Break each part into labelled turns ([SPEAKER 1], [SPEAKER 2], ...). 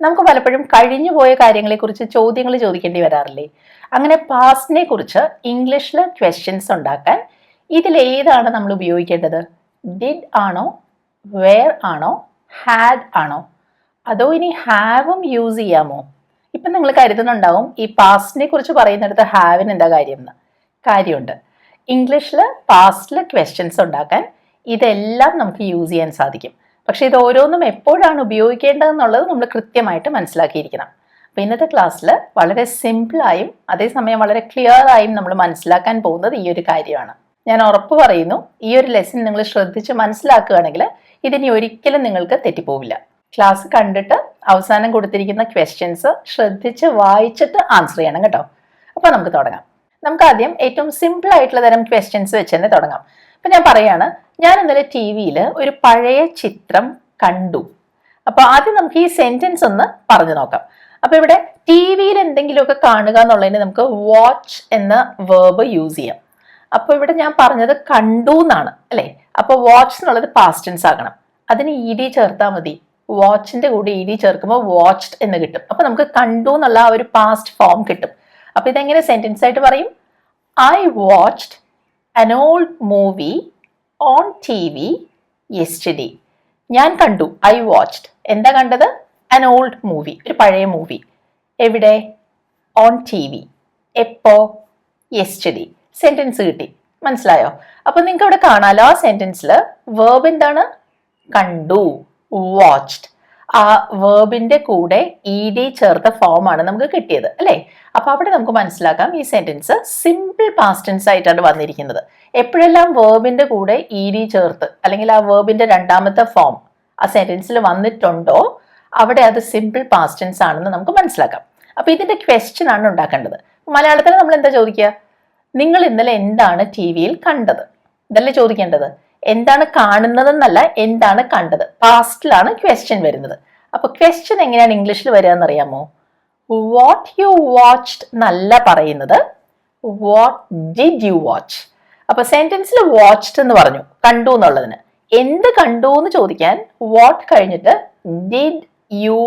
[SPEAKER 1] നമുക്ക് പലപ്പോഴും കഴിഞ്ഞു പോയ കാര്യങ്ങളെക്കുറിച്ച് ചോദ്യങ്ങൾ ചോദിക്കേണ്ടി വരാറില്ലേ? അങ്ങനെ പാസ്റ്റിനെ കുറിച്ച് ഇംഗ്ലീഷിൽ ക്വസ്റ്റ്യൻസ് ഉണ്ടാക്കാൻ ഇതിലേതാണ് നമ്മൾ ഉപയോഗിക്കേണ്ടത്? ഡിഡ് ആണോ, വേർ ആണോ, ഹാഡ് ആണോ, അതോ ഇനി ഹാവും യൂസ് ചെയ്യാമോ? ഇപ്പം നിങ്ങൾ കരുതുന്നുണ്ടാവും ഈ പാസ്റ്റിനെ കുറിച്ച് പറയുന്നിടത്ത് ഹാവിന് എന്താ കാര്യം എന്ന്. കാര്യമുണ്ട്. ഇംഗ്ലീഷിൽ പാസ്റ്റിൽ ക്വസ്റ്റ്യൻസ് ഉണ്ടാക്കാൻ ഇതെല്ലാം നമുക്ക് യൂസ് ചെയ്യാൻ സാധിക്കും. പക്ഷെ ഇത് ഓരോന്നും എപ്പോഴാണ് ഉപയോഗിക്കേണ്ടതെന്നുള്ളത് നമ്മൾ കൃത്യമായിട്ട് മനസ്സിലാക്കിയിരിക്കണം. അപ്പോൾ ഇന്നത്തെ ക്ലാസ്സിൽ വളരെ സിമ്പിളായും അതേസമയം വളരെ ക്ലിയർ ആയും നമ്മൾ മനസ്സിലാക്കാൻ പോകുന്നത് ഈ ഒരു കാര്യമാണ്. ഞാൻ ഉറപ്പ് പറയുന്നു, ഈ ഒരു ലെസൺ നിങ്ങൾ ശ്രദ്ധിച്ച് മനസ്സിലാക്കുകയാണെങ്കിൽ ഇതിനി ഒരിക്കലും നിങ്ങൾക്ക് തെറ്റിപ്പോവില്ല. ക്ലാസ് കണ്ടിട്ട് അവസാനം കൊടുത്തിരിക്കുന്ന ക്വസ്റ്റ്യൻസ് ശ്രദ്ധിച്ച് വായിച്ചിട്ട് ആൻസർ ചെയ്യണം കേട്ടോ. അപ്പോൾ നമുക്ക് തുടങ്ങാം. നമുക്ക് ആദ്യം ഏറ്റവും സിമ്പിൾ ആയിട്ടുള്ള തരം ക്വസ്റ്റ്യൻസ് വെച്ച് തന്നെ തുടങ്ങാം. അപ്പം ഞാൻ പറയാണ്, ഞാൻ ഇന്നലെ ടി വിയിൽ ഒരു പഴയ ചിത്രം കണ്ടു. അപ്പോൾ ആദ്യം നമുക്ക് ഈ സെന്റൻസ് ഒന്ന് പറഞ്ഞു നോക്കാം. അപ്പോൾ ഇവിടെ ടി വിയിൽ എന്തെങ്കിലുമൊക്കെ കാണുക എന്നുള്ളതിന് നമുക്ക് വാച്ച് എന്ന വേർബ് യൂസ് ചെയ്യാം. അപ്പോൾ ഇവിടെ ഞാൻ പറഞ്ഞത് കണ്ടു എന്നാണ് അല്ലേ? അപ്പോൾ വാച്ച് എന്നുള്ളത് പാസ്റ്റ് ടെൻസ് ആകണം. അതിന് ഇ ഡി ചേർത്താൽ മതി. വാച്ചിന്റെ കൂടെ ഇ ഡി ചേർക്കുമ്പോൾ വാച്ച്ഡ് എന്ന് കിട്ടും. അപ്പോൾ നമുക്ക് കണ്ടു എന്നുള്ള ആ ഒരു പാസ്റ്റ് ഫോം കിട്ടും. അപ്പോൾ ഇതെങ്ങനെ സെന്റൻസ് ആയിട്ട് പറയും? I watched an old movie on TV yesterday. ഞാൻ കണ്ടു, ഐ വാച്ച്ഡ്. എന്താ കണ്ടത്? an old movie, ഒരു പഴയ മൂവി. എവിടെ? On TV. എപ്പോ? യെസ്റ്റർഡേ. സെന്റൻസ് കിട്ടി. മനസ്സിലായോ? അപ്പൊ നിങ്ങൾക്ക് ഇവിടെ കാണാലോ, ആ സെന്റൻസിൽ വേർബ് എന്താണ്? കണ്ടു, വാച്ച്ഡ്. ആ വേർബിന്റെ കൂടെ ഇ ഡി ചേർത്ത ഫോമാണ് നമുക്ക് കിട്ടിയത് അല്ലേ? അപ്പൊ അവിടെ നമുക്ക് മനസ്സിലാക്കാം ഈ സെന്റൻസ് സിമ്പിൾ പാസ്റ്റ് ടെൻസ് ആയിട്ടാണ് വന്നിരിക്കുന്നത്. എപ്പോഴെല്ലാം വേർബിന്റെ കൂടെ ഇ ഡി ചേർത്ത് അല്ലെങ്കിൽ ആ വേർബിന്റെ രണ്ടാമത്തെ ഫോം ആ സെന്റൻസിൽ വന്നിട്ടുണ്ടോ അവിടെ അത് സിമ്പിൾ പാസ്റ്റ് ടെൻസ് ആണെന്ന് നമുക്ക് മനസ്സിലാക്കാം. അപ്പൊ ഇതിന്റെ ക്വസ്റ്റ്യൻ ആണ് ഉണ്ടാക്കേണ്ടത്. മലയാളത്തിൽ നമ്മൾ എന്താ ചോദിക്കുക? നിങ്ങൾ ഇന്നലെ എന്താണ് ടി വിയിൽ കണ്ടത്? ഇതല്ലേ ചോദിക്കേണ്ടത്. എന്താണ് കാണുന്നതെന്നല്ല, എന്താണ് കണ്ടത്. പാസ്റ്റിലാണ് ക്വസ്റ്റ്യൻ വരുന്നത്. അപ്പൊ ക്വസ്റ്റ്യൻ എങ്ങനെയാണ് ഇംഗ്ലീഷിൽ വരിക എന്നറിയാമോ? വാട്ട് യു വാച്ച്ഡ് എന്നല്ല പറയുന്നത്, വാട്ട് ഡിഡ് യു വാച്ച്. അപ്പൊ സെന്റൻസിൽ വാച്ച്ഡ് എന്ന് പറഞ്ഞു, കണ്ടു എന്നുള്ളതിന്. എന്ത് കണ്ടു എന്ന് ചോദിക്കാൻ വാട്ട് കഴിഞ്ഞിട്ട് ഡിഡ് യു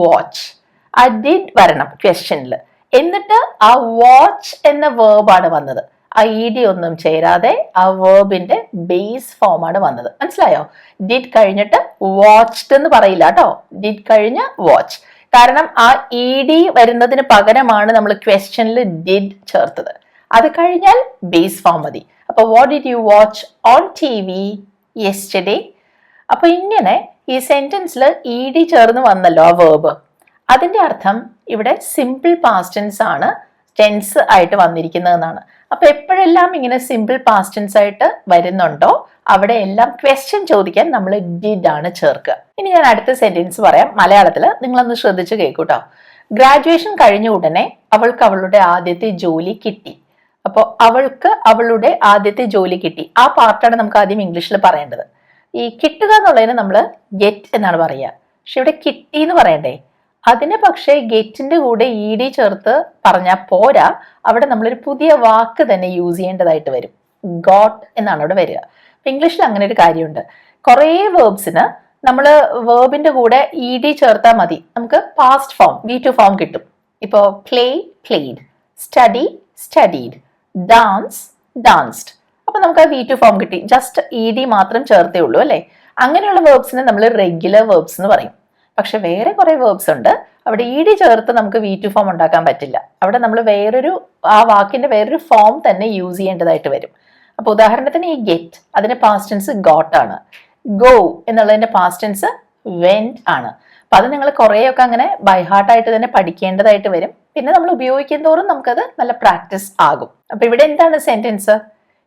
[SPEAKER 1] വാച്ച്. ആ ഡിഡ് വരണം ക്വസ്റ്റ്യനിൽ. എന്നിട്ട് ആ വാച്ച് എന്ന വേർബാണ് വന്നത്. ആ ഇ ഡി ഒന്നും ചേരാതെ ആ വേർബിന്റെ ബേസ് ഫോമാണ് വന്നത്. മനസ്സിലായോ? ഡിഡ് കഴിഞ്ഞിട്ട് വാച്ച്ഡ് എന്ന് പറയില്ല കേട്ടോ. ഡിഡ് കഴിഞ്ഞ് വാച്ച്. കാരണം ആ ഇ ഡി വരുന്നതിന് പകരമാണ് നമ്മൾ ക്വസ്റ്റ്യനിൽ ഡിഡ് ചേർത്തത്. അത് കഴിഞ്ഞാൽ ബേസ് ഫോം മതി. അപ്പൊ what did you watch on TV yesterday. അപ്പൊ ഇങ്ങനെ ഈ സെന്റൻസിൽ ഇ ഡി ചേർന്ന് വന്നല്ലോ ആ വേർബ്. അതിന്റെ അർത്ഥം ഇവിടെ സിമ്പിൾ പാസ്റ്റ് ടെൻസ് ആണ് ടെൻസ് ആയിട്ട് വന്നിരിക്കുന്നതെന്നാണ്. അപ്പൊ എപ്പോഴെല്ലാം ഇങ്ങനെ സിമ്പിൾ പാസ്റ്റ് ടെൻസ് ആയിട്ട് വരുന്നുണ്ടോ അവിടെ എല്ലാം ക്വസ്റ്റ്യൻ ചോദിക്കാൻ നമ്മൾ ഡിഡ് ആണ് ചേർക്കുക. ഇനി ഞാൻ അടുത്ത സെന്റൻസ് പറയാം മലയാളത്തിൽ. നിങ്ങളൊന്ന് ശ്രദ്ധിച്ച് കേൾക്കൂട്ടോ. ഗ്രാജുവേഷൻ കഴിഞ്ഞ ഉടനെ അവൾക്ക് അവളുടെ ആദ്യത്തെ ജോലി കിട്ടി. അപ്പോൾ അവൾക്ക് അവളുടെ ആദ്യത്തെ ജോലി കിട്ടി. ആ പാർട്ടാണ് നമുക്ക് ആദ്യം ഇംഗ്ലീഷിൽ പറയേണ്ടത്. ഈ കിട്ടുക എന്നുള്ളതിന് നമ്മൾ ഗെറ്റ് എന്നാണ് പറയുക. പക്ഷെ ഇവിടെ കിട്ടി എന്ന് പറയണ്ടേ? അതിന് പക്ഷേ ഗെറ്റിന്റെ കൂടെ ഇ ഡി ചേർത്ത് പറഞ്ഞാൽ പോരാ. അവിടെ നമ്മളൊരു പുതിയ വാക്ക് തന്നെ യൂസ് ചെയ്യേണ്ടതായിട്ട് വരും. ഗോട്ട് എന്നാണ് അവിടെ വരിക. ഇംഗ്ലീഷിൽ അങ്ങനെ ഒരു കാര്യമുണ്ട്. കുറേ വേർബ്സിന് നമ്മൾ വേർബിന്റെ കൂടെ ഇ ഡി ചേർത്താൽ മതി, നമുക്ക് പാസ്റ്റ് ഫോം V2 ഫോം കിട്ടും. ഇപ്പോൾ play played, study studied, dance danced. അപ്പൊ നമുക്ക് ആ V2 ഫോം കിട്ടി. ജസ്റ്റ് ഇ ഡി മാത്രം ചേർത്തേ ഉള്ളൂ അല്ലേ? അങ്ങനെയുള്ള വേർബ്സിനെ നമ്മൾ റെഗുലർ വേർബ്സ് എന്ന് പറയും. പക്ഷെ വേറെ കുറെ വേർബ്സ് ഉണ്ട് അവിടെ ഇ ഡി ചേർത്ത് നമുക്ക് V2 ഫോം ഉണ്ടാക്കാൻ പറ്റില്ല. അവിടെ നമ്മൾ ആ വാക്കിന്റെ വേറൊരു ഫോം തന്നെ യൂസ് ചെയ്യേണ്ടതായിട്ട് വരും. അപ്പൊ ഉദാഹരണത്തിന് ഈ ഗെറ്റ്, അതിന്റെ പാസ്റ്റ് ടെൻസ് ഗോട്ട് ആണ്. ഗോ എന്നുള്ളതിന്റെ പാസ്റ്റ് ടെൻസ് വെന്റ് ആണ്. അപ്പൊ അത് നിങ്ങൾ കുറേയൊക്കെ അങ്ങനെ ബൈ ഹാർട്ട് ആയിട്ട് തന്നെ പഠിക്കേണ്ടതായിട്ട് വരും. പിന്നെ നമ്മൾ ഉപയോഗിക്കും തോറും നമുക്കത് നല്ല പ്രാക്ടീസ് ആകും. അപ്പൊ ഇവിടെ എന്താണ് sentence?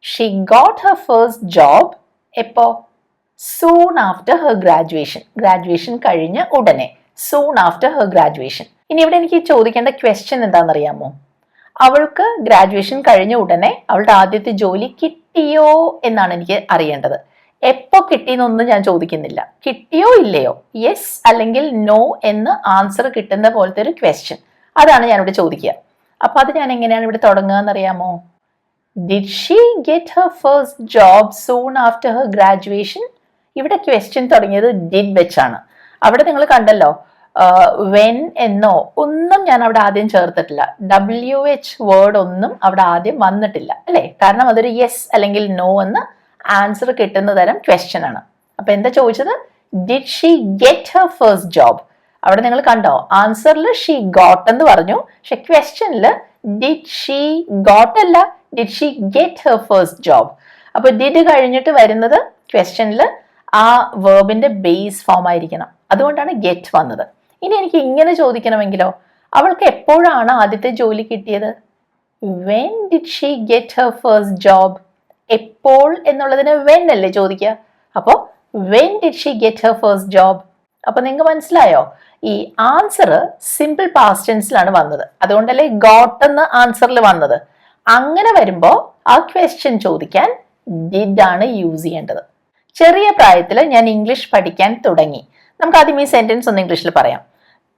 [SPEAKER 1] She got her first job എപ്പോ? Soon after her graduation. Graduation കഴിഞ്ഞ ഉടനെ, സൂൺ ആഫ്റ്റർ ഹെർ ഗ്രാജുവേഷൻ. ഇനി ഇവിടെ എനിക്ക് ചോദിക്കേണ്ട ക്വസ്റ്റ്യൻ എന്താണെന്നറിയാമോ? അവൾക്ക് ഗ്രാജുവേഷൻ കഴിഞ്ഞ ഉടനെ അവളുടെ ആദ്യത്തെ ജോലി കിട്ടിയോ എന്നാണ് എനിക്ക് അറിയേണ്ടത്. എപ്പോ കിട്ടിയെന്നൊന്നും ഞാൻ ചോദിക്കുന്നില്ല. കിട്ടിയോ ഇല്ലയോ, യെസ് അല്ലെങ്കിൽ നോ എന്ന് ആൻസർ കിട്ടുന്ന പോലത്തെ ഒരു ക്വസ്റ്റ്യൻ, അതാണ് ഞാനിവിടെ ചോദിക്കുക. അപ്പൊ അത് ഞാൻ എങ്ങനെയാണ് ഇവിടെ തുടങ്ങുക എന്നറിയാമോ? Did she get her first job soon after her graduation. ഇവിടെ ക്വസ്റ്റ്യൻ തുടങ്ങിയത് ഡിഡ് വെച്ചാണ്. അവിടെ നിങ്ങൾ കണ്ടല്ലോ വെൻ എന്നോ ഒന്നും ഞാൻ അവിടെ ആദ്യം ചേർത്തിട്ടില്ല. WH വേർഡ് ഒന്നും അവിടെ ആദ്യം വന്നിട്ടില്ല അല്ലേ? കാരണം അതൊരു യെസ് അല്ലെങ്കിൽ നോ എന്ന് ആൻസർ കിട്ടുന്ന തരം ക്വസ്റ്റ്യൻ ആണ്. അപ്പൊ എന്താ ചോദിച്ചത്? Did she get Har first job? അവിടെ നിങ്ങൾ കണ്ടോ, ആൻസറിൽ ഷീ ഗോട്ട് എന്ന് പറഞ്ഞു, പക്ഷെ ക്വസ്റ്റ്യനില് ഡിഡ് ഷീ ഗോട്ട് അല്ല, did she get Har first job. അപ്പൊ ഡിഡ് കഴിഞ്ഞിട്ട് വരുന്നത് ക്വസ്റ്റ്യനിൽ ആ വേർബിന്റെ ബേസ് ഫോം ആയിരിക്കണം. അതുകൊണ്ടാണ് ഗെറ്റ് വന്നത്. ഇനി എനിക്ക് ഇങ്ങനെ ചോദിക്കണമെങ്കിലോ, അവൾക്ക് എപ്പോഴാണ് ആദ്യത്തെ ജോലി കിട്ടിയത്? When did she get Har first job? എപ്പോൾ എന്നുള്ളതിന് വെൻ അല്ലേ ചോദിക്കുക. അപ്പോ when did she get Har first job? അപ്പൊ നിങ്ങൾക്ക് മനസ്സിലായോ, ഈ ആൻസർ സിമ്പിൾ പാസ്റ്റ് ടെൻസിലാണ് വന്നത്. അതുകൊണ്ടല്ലേ ഗോട്ട് എന്ന് ആൻസറിൽ വന്നത്. അങ്ങനെ വരുമ്പോ ആ ക്വസ്റ്റ്യൻ ചോദിക്കാൻ ഡിഡ് ആണ് യൂസ് ചെയ്യേണ്ടത്. ചെറിയ പ്രായത്തിൽ ഞാൻ ഇംഗ്ലീഷ് പഠിക്കാൻ തുടങ്ങി. നമുക്ക് ആദ്യം ഈ സെന്റൻസ് ഒന്ന് ഇംഗ്ലീഷിൽ പറയാം.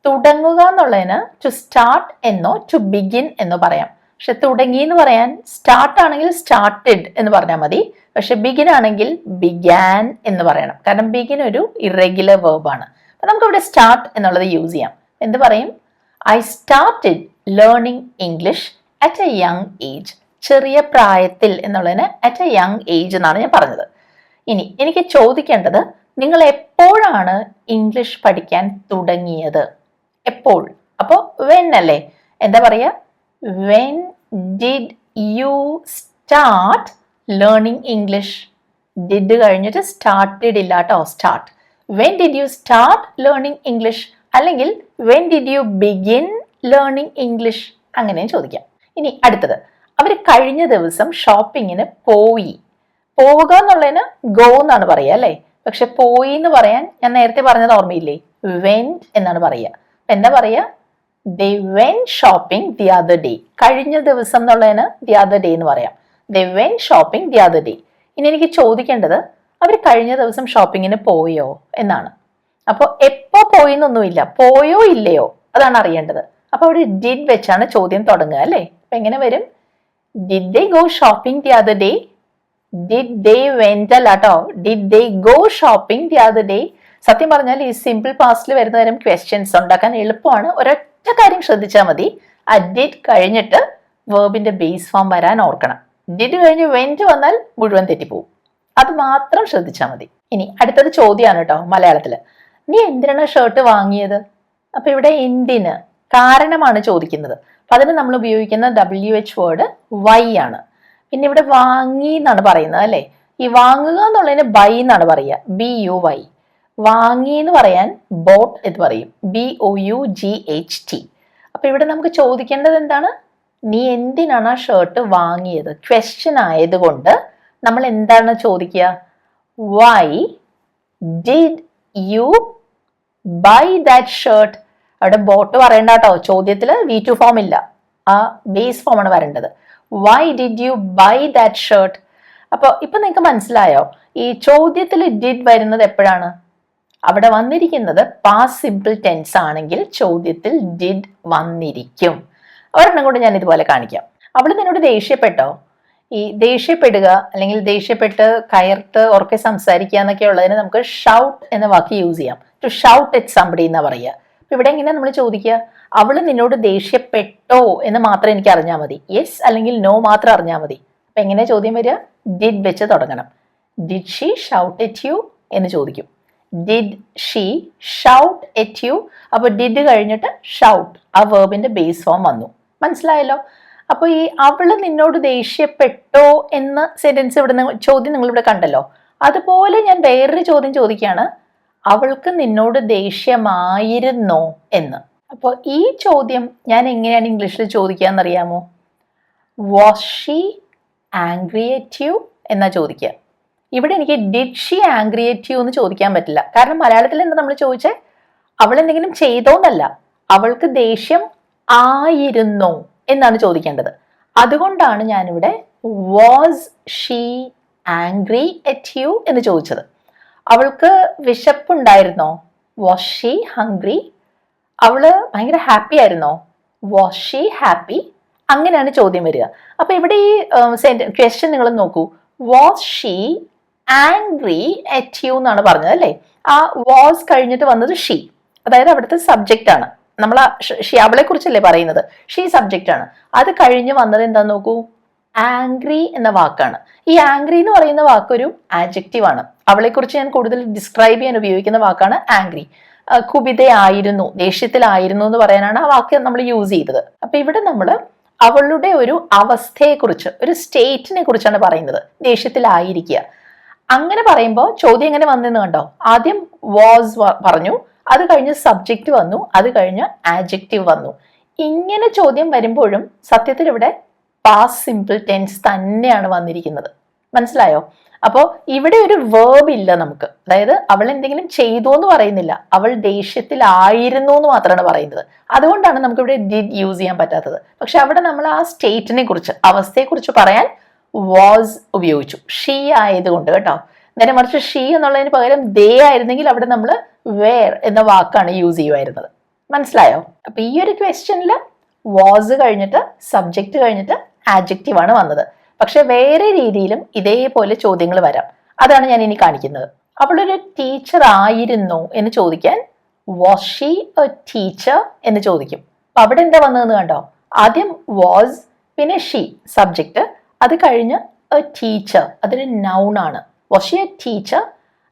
[SPEAKER 1] തുടങ്ങുക എന്നുള്ളതിന് ടു സ്റ്റാർട്ട് എന്നോ ടു ബിഗിൻ എന്നോ പറയാം. പക്ഷെ തുടങ്ങി എന്ന് പറയാൻ സ്റ്റാർട്ട് ആണെങ്കിൽ സ്റ്റാർട്ടഡ് എന്ന് പറഞ്ഞാൽ മതി. പക്ഷെ ബിഗിൻ ആണെങ്കിൽ ബിഗാൻ എന്ന് പറയണം. കാരണം ബിഗിൻ ഒരു ഇറഗുലർ വേർബ് ആണ്. അപ്പൊ നമുക്ക് ഇവിടെ സ്റ്റാർട്ട് എന്നുള്ളത് യൂസ് ചെയ്യാം. എന്ത് പറയും? I started learning English at A young age. ചെറിയ പ്രായത്തിൽ എന്നുള്ളതിന് അറ്റ് എ യങ് ഏജ് എന്നാണ് ഞാൻ പറഞ്ഞത്. ഇനി എനിക്ക് ചോദിക്കേണ്ടത്, നിങ്ങൾ എപ്പോഴാണ് ഇംഗ്ലീഷ് പഠിക്കാൻ തുടങ്ങിയത്? എപ്പോൾ? അപ്പോ വെൻ അല്ലേ? എന്താ പറയാ? When did you start learning English? Did കഴിഞ്ഞിട്ട് സ്റ്റാർട്ടഡ് ഇല്ല കേട്ടോ, start. When did you start learning English? അല്ലെങ്കിൽ when did you begin learning English? അങ്ങനെയും ചോദിക്കാം. ഇനി അടുത്തത്, അവർ കഴിഞ്ഞ ദിവസം ഷോപ്പിങ്ങിന് പോയി. പോവുക എന്നുള്ളതിന് ഗോ എന്നാണ് പറയുക അല്ലേ? പക്ഷെ പോയി എന്ന് പറയാൻ ഞാൻ നേരത്തെ പറഞ്ഞത് ഓർമ്മയില്ലേ? വെന്റ് എന്നാണ് പറയുക. എന്താ പറയുക? ദേ went shopping the other day. കഴിഞ്ഞ ദിവസം എന്നുള്ളതിന് ദി അതർ ഡേ എന്ന് പറയാം. ദേ went shopping the other day. ഇനി എനിക്ക് ചോദിക്കേണ്ടത്, അവർ കഴിഞ്ഞ ദിവസം ഷോപ്പിങ്ങിന് പോയോ എന്നാണ്. അപ്പോൾ എപ്പോ പോയി എന്നൊന്നുമില്ല, പോയോ ഇല്ലയോ അതാണ് അറിയേണ്ടത്. അപ്പൊ അവിടെ ഡിഡ് വെച്ചാണ് ചോദ്യം തുടങ്ങുക അല്ലേ? അപ്പൊ എങ്ങനെ വരും? Did they go shopping the other day? Did they went അല്ല കേട്ടോ, did they go shopping the other day. സത്യം പറഞ്ഞാൽ ഈ സിമ്പിൾ പാസ്റ്റിൽ വരുന്ന തരം ക്വസ്റ്റ്യൻസ് ഉണ്ടാക്കാൻ എളുപ്പമാണ്. ഒരൊറ്റ കാര്യം ശ്രദ്ധിച്ചാൽ മതി, ആ ഡിഡ് കഴിഞ്ഞിട്ട് വേർബിന്റെ ബേസ് ഫോം വരാൻ ഓർക്കണം. ഡിഡ് കഴിഞ്ഞ് വെന്റ് വന്നാൽ മുഴുവൻ തെറ്റിപ്പോവും. അത് മാത്രം ശ്രദ്ധിച്ചാൽ മതി. ഇനി അടുത്തത് ചോദ്യമാണ് കേട്ടോ, മലയാളത്തില്. നീ എന്തിനാണ് ഷർട്ട് വാങ്ങിയത്? അപ്പൊ ഇവിടെ എന്തിന്, കാരണമാണ് ചോദിക്കുന്നത്. അപ്പൊ അതിന് നമ്മൾ ഉപയോഗിക്കുന്ന WH വേർഡ് വൈ ആണ്. പിന്നെ ഇവിടെ വാങ്ങി എന്നാണ് പറയുന്നത് അല്ലെ? ഈ വാങ്ങുക എന്നുള്ളതിന് ബൈ എന്നാണ് പറയുക, BUY. വാങ്ങി എന്ന് പറയാൻ ബോട്ട് എന്ന് പറയും, BOUGHT. അപ്പൊ ഇവിടെ നമുക്ക് ചോദിക്കേണ്ടത് എന്താണ്? നീ എന്തിനാണ് ആ ഷർട്ട് വാങ്ങിയത്? ക്വസ്റ്റ്യൻ ആയതുകൊണ്ട് നമ്മൾ എന്താണ് ചോദിക്കുക? Why did you buy that shirt? അവിടെ ബോട്ട് പറയണ്ട കേട്ടോ, ചോദ്യത്തിൽ V2 ഫോം ഇല്ല, ആ ബേസ് ഫോം ആണ് വരേണ്ടത്. Why did you buy that shirt? അപ്പൊ ഇപ്പൊ നിങ്ങൾക്ക് മനസ്സിലായോ, ഈ ചോദ്യത്തിൽ ഡിഡ് വരുന്നത് എപ്പോഴാണ്? അവിടെ വന്നിരിക്കുന്നത് പാസ്റ്റ് സിമ്പിൾ ടെൻസ് ആണെങ്കിൽ ചോദ്യത്തിൽ ഡിഡ് വന്നിരിക്കും. ഒരെണ്ണം കൊണ്ട് ഞാൻ ഇതുപോലെ കാണിക്കാം. അവള് നിന്നോട് ദേഷ്യപ്പെട്ടോ? ഈ ദേഷ്യപ്പെടുക അല്ലെങ്കിൽ ദേഷ്യപ്പെട്ട് കയർത്ത് ഉറക്കെ സംസാരിക്കുക എന്നൊക്കെ ഉള്ളതിന് നമുക്ക് ഷൗട്ട് എന്ന വാക്ക് യൂസ് ചെയ്യാം. ടു ഷൗട്ട് അറ്റ് സംബഡി എന്നാ പറയുക. അപ്പൊ ഇവിടെ എങ്ങനെയാ നമ്മൾ ചോദിക്കുക? അവള് നിന്നോട് ദേഷ്യപ്പെട്ടോ എന്ന് മാത്രം എനിക്ക് അറിഞ്ഞാൽ മതി, യെസ് അല്ലെങ്കിൽ നോ മാത്രം അറിഞ്ഞാൽ മതി. അപ്പൊ എങ്ങനെ ചോദ്യം വരിക? ഡിഡ് വെച്ച് തുടങ്ങണം. Did she shout at you എന്ന് ചോദിക്കും. Did she shout at you? അപ്പൊ ഡിഡ് കഴിഞ്ഞിട്ട് ഷൗട്ട്, ആ വേർബിന്റെ ബേസ് ഫോം വന്നു. മനസ്സിലായല്ലോ? അപ്പൊ ഈ അവള് നിന്നോട് ദേഷ്യപ്പെട്ടോ എന്ന സെന്റൻസ് ഇവിടെ ചോദ്യം നിങ്ങൾ ഇവിടെ കണ്ടല്ലോ. അതുപോലെ ഞാൻ വേറൊരു ചോദ്യം ചോദിക്കുകയാണ്, അവൾക്ക് നിന്നോട് ദേഷ്യമായിരുന്നോ എന്ന്. അപ്പോൾ ഈ ചോദ്യം ഞാൻ എങ്ങനെയാണ് ഇംഗ്ലീഷിൽ ചോദിക്കാന്നറിയാമോ? Was she angry at you എന്നാ ചോദിക്കുക. ഇവിടെ എനിക്ക് did she angry at you എന്ന് ചോദിക്കാൻ പറ്റില്ല. കാരണം മലയാളത്തിൽ എന്താ നമ്മൾ ചോദിച്ചേ? അവൾ എന്തെങ്കിലും ചെയ്തോന്നല്ല, അവൾക്ക് ദേഷ്യം ആയിരുന്നോ എന്നാണ് ചോദിക്കേണ്ടത്. അതുകൊണ്ടാണ് ഞാനിവിടെ was she angry at you എന്ന് ചോദിച്ചത്. അവൾക്ക് വിശപ്പുണ്ടായിരുന്നോ? Was she hungry? അവള് ഭയങ്കര ഹാപ്പി ആയിരുന്നോ? Was she happy? അങ്ങനെയാണ് ചോദ്യം വരിക. അപ്പൊ ഇവിടെ ഈ ക്വസ്റ്റ്യൻ നിങ്ങൾ നോക്കൂ, was she angry at you എന്നാണ് പറഞ്ഞത് അല്ലേ? ആ വാസ് കഴിഞ്ഞിട്ട് വന്നത് ഷീ. അതായത് അവിടുത്തെ സബ്ജക്റ്റ് ആണ്. നമ്മൾ അവളെ കുറിച്ചല്ലേ പറയുന്നത്, ഷീ സബ്ജക്റ്റ് ആണ്. അത് കഴിഞ്ഞ് വന്നത് എന്താന്ന് നോക്കൂ, ആംഗ്രി എന്ന വാക്കാണ്. ഈ ആംഗ്രി എന്ന് പറയുന്ന വാക്കൊരു ആഡ്ജക്റ്റീവ് ആണ്. അവളെ കുറിച്ച് ഞാൻ കൂടുതൽ ഡിസ്ക്രൈബ് ചെയ്യാൻ ഉപയോഗിക്കുന്ന വാക്കാണ് ആംഗ്രി. കുപിതയായിരുന്നു, ദേഷ്യത്തിലായിരുന്നു എന്ന് പറയാനാണ് ആ വാക്ക് നമ്മൾ യൂസ് ചെയ്തത്. അപ്പൊ ഇവിടെ നമ്മൾ അവളുടെ ഒരു അവസ്ഥയെക്കുറിച്ച്, ഒരു സ്റ്റേറ്റിനെ കുറിച്ചാണ് പറയുന്നത്, ദേഷ്യത്തിലായിരിക്കുക. അങ്ങനെ പറയുമ്പോൾ ചോദ്യം എങ്ങനെ വന്നെന്ന് കണ്ടോ, ആദ്യം വാസ് പറഞ്ഞു, അത് കഴിഞ്ഞ് സബ്ജക്റ്റ് വന്നു, അത് കഴിഞ്ഞ് ആഡ്ജക്റ്റീവ് വന്നു. ഇങ്ങനെ ചോദ്യം വരുമ്പോഴും സത്യത്തിൽ ഇവിടെ പാസ്റ്റ് സിമ്പിൾ ടെൻസ് തന്നെയാണ് വന്നിരിക്കുന്നത്. മനസ്സിലായോ? അപ്പോൾ ഇവിടെ ഒരു വേർബ് ഇല്ല നമുക്ക്. അതായത് അവൾ എന്തെങ്കിലും ചെയ്തു എന്ന് പറയുന്നില്ല, അവൾ ദേഷ്യത്തിലായിരുന്നു എന്ന് മാത്രമാണ് പറയുന്നത്. അതുകൊണ്ടാണ് നമുക്ക് ഇവിടെ ഡിഡ് യൂസ് ചെയ്യാൻ പറ്റാത്തത്. പക്ഷെ അവിടെ നമ്മൾ ആ സ്റ്റേറ്റിനെ കുറിച്ച്, അവസ്ഥയെക്കുറിച്ച് പറയാൻ വാസ് ഉപയോഗിച്ചു, ഷീ ആയതുകൊണ്ട് കേട്ടോ. നേരെ മറിച്ച് ഷീ എന്നുള്ളതിന് പകരം ദേ ആയിരുന്നെങ്കിൽ അവിടെ നമ്മൾ വേർ എന്ന വാക്കാണ് യൂസ് ചെയ്യുമായിരുന്നത്. മനസ്സിലായോ? അപ്പൊ ഈ ഒരു ക്വസ്റ്റ്യനിൽ വാസ് കഴിഞ്ഞിട്ട് സബ്ജക്റ്റ് കഴിഞ്ഞിട്ട് ആഡ്ജക്റ്റീവ് ആണ് വന്നത്. പക്ഷെ വേറെ രീതിയിലും ഇതേപോലെ ചോദ്യങ്ങൾ വരാം. അതാണ് ഞാൻ ഇനി കാണിക്കുന്നത്. അവളൊരു ടീച്ചർ ആയിരുന്നു എന്ന് ചോദിക്കാൻ വാസ് ഷീ എ ടീച്ചർ എന്ന് ചോദിക്കും. അപ്പൊ അവിടെ എന്താ വന്നതെന്ന് കണ്ടോ, ആദ്യം വാസ്, പിന്നെ ഷീ സബ്ജക്റ്റ്, അത് കഴിഞ്ഞ് എ ടീച്ചർ, അതൊരു നൗൺ ആണ്. Was she A teacher.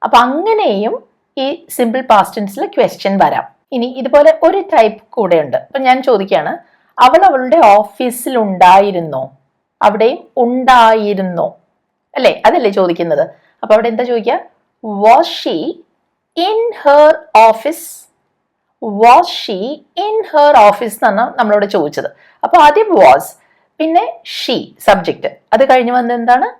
[SPEAKER 1] അപ്പൊ അങ്ങനെയും ഈ സിമ്പിൾ പാസ്റ്റ് ടെൻസിൽ ക്വസ്റ്റ്യൻ വരാം. ഇനി ഇതുപോലെ ഒരു ടൈപ്പ് കൂടെ ഉണ്ട്. അപ്പൊ ഞാൻ ചോദിക്കുകയാണ്, അവൾ അവളുടെ ഓഫീസിൽ ഉണ്ടായിരുന്നോ? അവിടെയും ഉണ്ടായിരുന്നോ, അല്ലേ? അതല്ലേ ചോദിക്കുന്നത്. അപ്പൊ അവിടെ എന്താ ചോദിക്കുക, was she in her office? Was she in her office എന്നാണ് നമ്മളോട് ചോദിച്ചത്. അപ്പൊ ആദ്യം വാസ്, പിന്നെ ഷീ സബ്ജക്റ്റ്, അത് കഴിഞ്ഞ് വന്നത് എന്താണ്,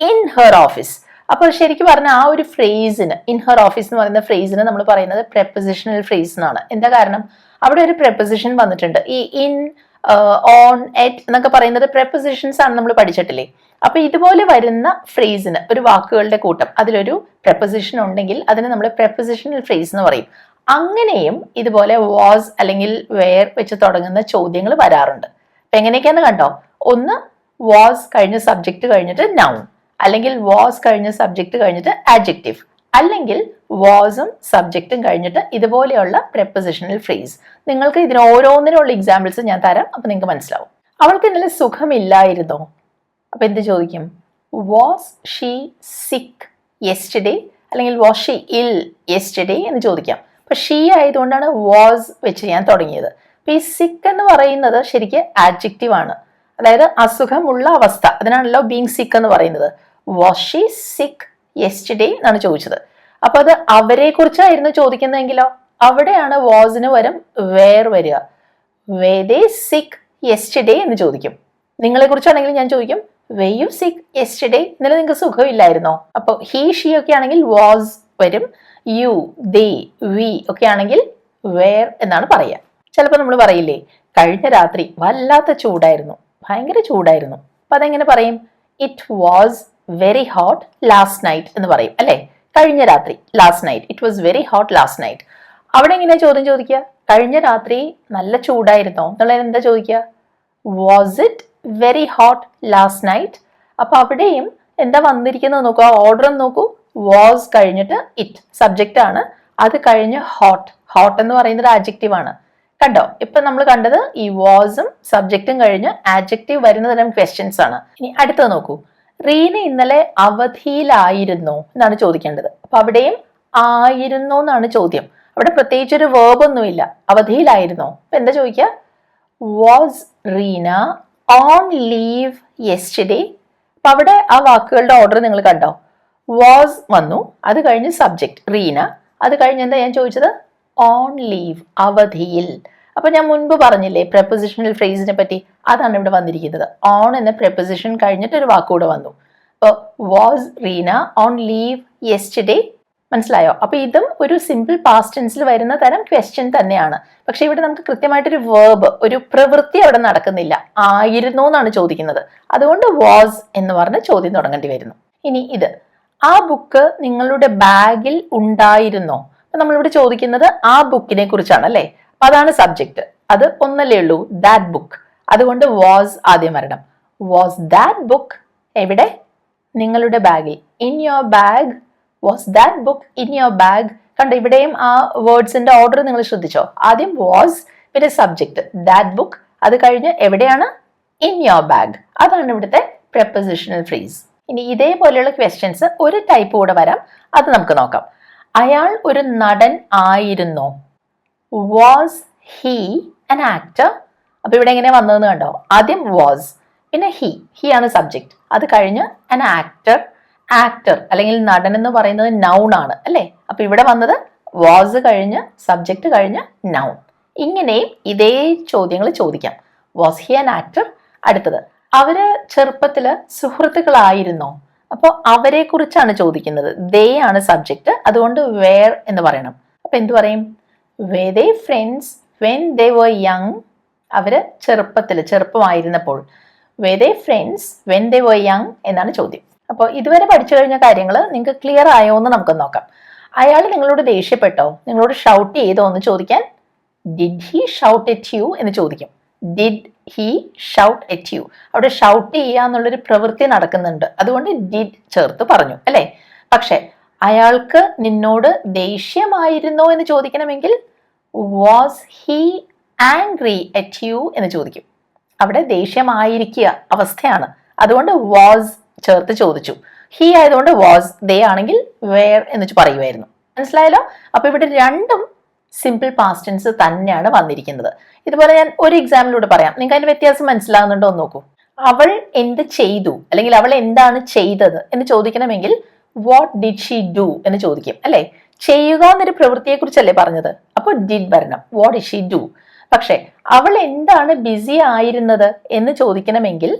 [SPEAKER 1] ഇൻ ഹെർ ഓഫീസ്. അപ്പോൾ ശരിക്കും പറഞ്ഞാൽ ആ ഒരു ഫ്രേസിന്, ഇൻ ഹെർ ഓഫീസ് എന്ന് പറയുന്ന ഫ്രേസിന് നമ്മൾ പറയുന്നത് പ്രെപ്പോസിഷണൽ ഫ്രേസ് എന്നാണ്. എന്താ കാരണം, അവിടെ ഒരു പ്രെപ്പോസിഷൻ വന്നിട്ടുണ്ട്. ഈ ഇൻ, ഓൺ, എറ്റ് എന്നൊക്കെ പറയുന്നത് പ്രെപ്പോസിഷൻസ് ആണ്, നമ്മൾ പഠിച്ചിട്ടില്ലേ? അപ്പൊ ഇതുപോലെ വരുന്ന ഫ്രേസിന്, ഒരു വാക്കുകളുടെ കൂട്ടം, അതിലൊരു പ്രെപ്പോസിഷൻ ഉണ്ടെങ്കിൽ അതിന് നമ്മൾ പ്രെപ്പോസിഷണൽ ഫ്രേസ് എന്ന് പറയും. അങ്ങനെയും ഇതുപോലെ വാസ് അല്ലെങ്കിൽ വേർ വെച്ച് തുടങ്ങുന്ന ചോദ്യങ്ങൾ വരാറുണ്ട്. അപ്പൊ എങ്ങനെയൊക്കെയാന്ന് കണ്ടോ, ഒന്ന് വാസ് കഴിഞ്ഞ് സബ്ജക്റ്റ് കഴിഞ്ഞിട്ട് നൗൺ, അല്ലെങ്കിൽ വാസ് കഴിഞ്ഞ് സബ്ജക്റ്റ് കഴിഞ്ഞിട്ട് ആഡ്ജക്റ്റീവ്, അല്ലെങ്കിൽ വാസും സബ്ജക്റ്റും കഴിഞ്ഞിട്ട് ഇതുപോലെയുള്ള പ്രെപ്പോസിഷണൽ ഫ്രേസ്. നിങ്ങൾക്ക് ഇതിന് ഓരോന്നിനുള്ള എക്സാമ്പിൾസ് ഞാൻ തരാം, അപ്പൊ നിങ്ങൾക്ക് മനസ്സിലാവും. അവൾക്ക് ഇന്നലെ സുഖമില്ലായിരുന്നോ? അപ്പൊ എന്ത് ചോദിക്കും, വാസ് ഷീ സിക്ക് യെസ്റ്റർഡേ, അല്ലെങ്കിൽ വാസ് ഷീ ഇൽ യെസ്റ്റർഡേ എന്ന് ചോദിക്കാം. അപ്പൊ ഷീ ആയതുകൊണ്ടാണ് വാസ് വെച്ച് ഞാൻ തുടങ്ങിയത്. അപ്പൊ ഈ സിക്ക് എന്ന് പറയുന്നത് ശരിക്ക് ആഡ്ജക്റ്റീവ് ആണ്, അതായത് അസുഖമുള്ള അവസ്ഥ, അതിനാണല്ലോ ബീങ് സിക്ക് എന്ന് പറയുന്നത്. വാസ് ഷീ സിക്ക് യെസ്റ്റർഡേ എന്നാണ് ചോദിച്ചത്. അപ്പൊ അത് അവരെ കുറിച്ചായിരുന്നു ചോദിക്കുന്നതെങ്കിലോ, അവിടെയാണ് വാസിന് വരും വേർ വരിക. വേ ദേ സിക്ക് യെസ്റ്റർഡേ എന്ന് ചോദിക്കും. നിങ്ങളെ കുറിച്ചാണെങ്കിൽ ഞാൻ ചോദിക്കും, വേ യു സിക്ക് യെസ്റ്റർഡേ, ഇന്നലെ നിങ്ങൾക്ക് സുഖമില്ലായിരുന്നോ? അപ്പൊ ഹീ ഷീ ഒക്കെ ആണെങ്കിൽ വാസ് വരും, യു, ദേ, വി ഒക്കെ ആണെങ്കിൽ വേർ എന്നാണ് പറയുക. ചിലപ്പോൾ നമ്മൾ പറയില്ലേ, കഴിഞ്ഞ രാത്രി വല്ലാത്ത ചൂടായിരുന്നു, ഭയങ്കര ചൂടായിരുന്നു. അപ്പൊ അതെങ്ങനെ പറയും, it was very hot last night എന്ന് പറയും, അല്ലെ? കഴിഞ്ഞ രാത്രി, last night, it was very hot last night. അവിടെ എങ്ങനെയാ ചോദ്യം ചോദിക്കുക, കഴിഞ്ഞ രാത്രി നല്ല ചൂടായിരുന്നോ എന്നുള്ളത് എന്താ ചോദിക്കുക, was it very hot last night? അപ്പൊ അവിടെയും എന്താ വന്നിരിക്കുന്നത് നോക്കൂ, ആ ഓർഡർ നോക്കൂ. വാസ് കഴിഞ്ഞിട്ട് ഇറ്റ് സബ്ജക്റ്റ് ആണ്, അത് കഴിഞ്ഞ് ഹോട്ട്, ഹോട്ട് എന്ന് പറയുന്നത് ആഡ്ജക്റ്റീവ് ആണ്. കണ്ടോ, ഇപ്പൊ നമ്മൾ കണ്ടത് ഈ വാസും സബ്ജക്റ്റും കഴിഞ്ഞ് ആഡ്ജക്റ്റീവ് വരുന്ന തരം ക്വസ്റ്റ്യൻസ് ആണ്. ഇനി അടുത്തത് നോക്കൂ, റീന ഇന്നലെ അവധിയിലായിരുന്നോ എന്നാണ് ചോദിക്കേണ്ടത്. അപ്പൊ അവിടെയും ആയിരുന്നോ എന്നാണ് ചോദ്യം. അവിടെ പ്രത്യേകിച്ച് ഒരു വേർബ് ഒന്നുമില്ല, അവധിയിലായിരുന്നോ. അപ്പൊ എന്താ ചോദിക്കുക, was Reena on leave yesterday? അപ്പൊ അവിടെ ആ വാക്കുകളുടെ ഓർഡർ നിങ്ങൾ കണ്ടോ, വാസ് വന്നു, അത് കഴിഞ്ഞ് സബ്ജക്റ്റ് റീന, അത് കഴിഞ്ഞ് എന്താ ഞാൻ ചോദിച്ചത്, ഓൺ ലീവ്, അവധിയിൽ. അപ്പൊ ഞാൻ മുൻപ് പറഞ്ഞില്ലേ പ്രെപ്പോസിഷണൽ ഫ്രേസിനെ പറ്റി, അതാണ് ഇവിടെ വന്നിരിക്കുന്നത്. ഓൺ എന്ന പ്രെപ്പോസിഷൻ കഴിഞ്ഞിട്ട് ഒരു വാക്കുകൂടെ വന്നു. അപ്പൊ was Reena on leave yesterday, മനസ്സിലായോ? അപ്പൊ ഇതും ഒരു സിമ്പിൾ പാസ്റ്റ് ടെൻസിൽ വരുന്ന തരം ക്വസ്റ്റ്യൻ തന്നെയാണ്. പക്ഷെ ഇവിടെ നമുക്ക് കൃത്യമായിട്ടൊരു വേർബ്, ഒരു പ്രവൃത്തി അവിടെ നടക്കുന്നില്ല, ആയിരുന്നു എന്നാണ് ചോദിക്കുന്നത്. അതുകൊണ്ട് വാസ് എന്ന് പറഞ്ഞ് ചോദ്യം തുടങ്ങേണ്ടി വരുന്നു. ഇനി ഇത്, ആ ബുക്ക് നിങ്ങളുടെ ബാഗിൽ ഉണ്ടായിരുന്നോ? അപ്പൊ നമ്മളിവിടെ ചോദിക്കുന്നത് ആ ബുക്കിനെ കുറിച്ചാണ്, അല്ലെ? അപ്പൊ അതാണ് സബ്ജക്റ്റ്, അത് ഒന്നല്ലേ ഉള്ളൂ, ദാറ്റ് ബുക്ക്. അതുകൊണ്ട് വാസ് ആദ്യം വരണം. വാസ് ദാറ്റ് ബുക്ക് എവിടെ? നിങ്ങളുടെ ബാഗിൽ, in your bag was that book in your bag? കണ്ടോ, ഇവിടെയും ആ വേർഡ്സിന്റെ ഓർഡർ നിങ്ങൾ ശ്രദ്ധിച്ചോ? ആദ്യം വാസ്, പിന്നെ സബ്ജക്ട് ദാറ്റ് ബുക്ക്, അത് കഴിഞ്ഞ് എവിടെയാണ്? In your bag. അതാണ് ഇവിടുത്തെ prepositional phrase. ഇനി ഇതേപോലെയുള്ള ക്വസ്റ്റ്യൻസ് ഒരു ടൈപ്പ് കൂടെ വരാം, അത് നമുക്ക് നോക്കാം. അയാൾ ഒരു നടൻ ആയിരുന്നോ? Was he an actor? അപ്പൊ ഇവിടെ എങ്ങനെ വന്നതെന്ന് കണ്ടോ? ആദ്യം വാസ്, പിന്നെ ഹി ആണ് സബ്ജക്ട്, അത് കഴിഞ്ഞ് an actor. ആക്ടർ അല്ലെങ്കിൽ നടൻ എന്ന് പറയുന്നത് നൗൺ ആണ് അല്ലേ? അപ്പൊ ഇവിടെ വന്നത് വാസ് കഴിഞ്ഞ് സബ്ജക്ട് കഴിഞ്ഞ് നൗൺ. ഇങ്ങനെയും ഇതേ ചോദ്യങ്ങൾ ചോദിക്കാം. Was he an actor? അടുത്തത്, അവര് ചെറുപ്പത്തില് സുഹൃത്തുക്കളായിരുന്നോ? അപ്പോൾ അവരെ കുറിച്ചാണ് ചോദിക്കുന്നത്. ദേ ആണ് സബ്ജക്ട്, അതുകൊണ്ട് വേർ എന്ന് പറയണം. അപ്പൊ എന്ത് പറയും? were they friends when they were young? അവര് ചെറുപ്പമായിരുന്നപ്പോൾ. were they friends when they were young എന്നാണ് ചോദ്യം. അപ്പോൾ ഇതുവരെ പഠിച്ചു കഴിഞ്ഞ കാര്യങ്ങൾ നിങ്ങൾക്ക് ക്ലിയർ ആയോ എന്ന് നമുക്ക് നോക്കാം. അയാൾ നിങ്ങളോട് ദേഷ്യപ്പെട്ടോ? നിങ്ങളോട് ഷൗട്ട് ചെയ്തോ എന്ന് ചോദിക്കാൻ did he shout at you എന്ന് ചോദിക്കും. Did he shout at you? അവിടെ ഷൗട്ട് ചെയ്യുക എന്നുള്ളൊരു പ്രവൃത്തി നടക്കുന്നുണ്ട്, അതുകൊണ്ട് ഡിഡ് ചേർത്ത് പറഞ്ഞു അല്ലേ? പക്ഷെ അയാൾക്ക് നിന്നോട് ദേഷ്യമായിരുന്നോ എന്ന് ചോദിക്കണമെങ്കിൽ was he angry at you എന്ന് ചോദിക്കും. അവിടെ ദേഷ്യമായിരിക്കുക അവസ്ഥയാണ്, അതുകൊണ്ട് വാസ് ചേർത്ത് ചോദിച്ചു. ഹി ആയതുകൊണ്ട് വാസ്, ദേ ആണെങ്കിൽ വേർ എന്ന് പറയുമായിരുന്നു. മനസ്സിലായല്ലോ? അപ്പൊ ഇവിടെ രണ്ടും സിമ്പിൾ പാസ്റ്റ് ടെൻസ് തന്നെയാണ് വന്നിരിക്കുന്നത്. ഇതുപോലെ ഞാൻ ഒരു എക്സാമ്പിളിലൂടെ പറയാം, നിങ്ങൾക്ക് അതിന്റെ വ്യത്യാസം മനസ്സിലാകുന്നുണ്ടോ എന്ന് നോക്കൂ. അവൾ എന്ത് ചെയ്തു അല്ലെങ്കിൽ അവൾ എന്താണ് ചെയ്തത് എന്ന് ചോദിക്കണമെങ്കിൽ വാട്ട് ഡിഡ് ഷീ ഡു എന്ന് ചോദിക്കും അല്ലെ? ചെയ്യുക എന്നൊരു പ്രവൃത്തിയെ കുറിച്ചല്ലേ പറഞ്ഞത്, അപ്പോൾ ഡിഡ് വരണം. What did she do? പക്ഷെ അവൾ എന്താണ് ബിസി ആയിരുന്നത് എന്ന് ചോദിക്കണമെങ്കിൽ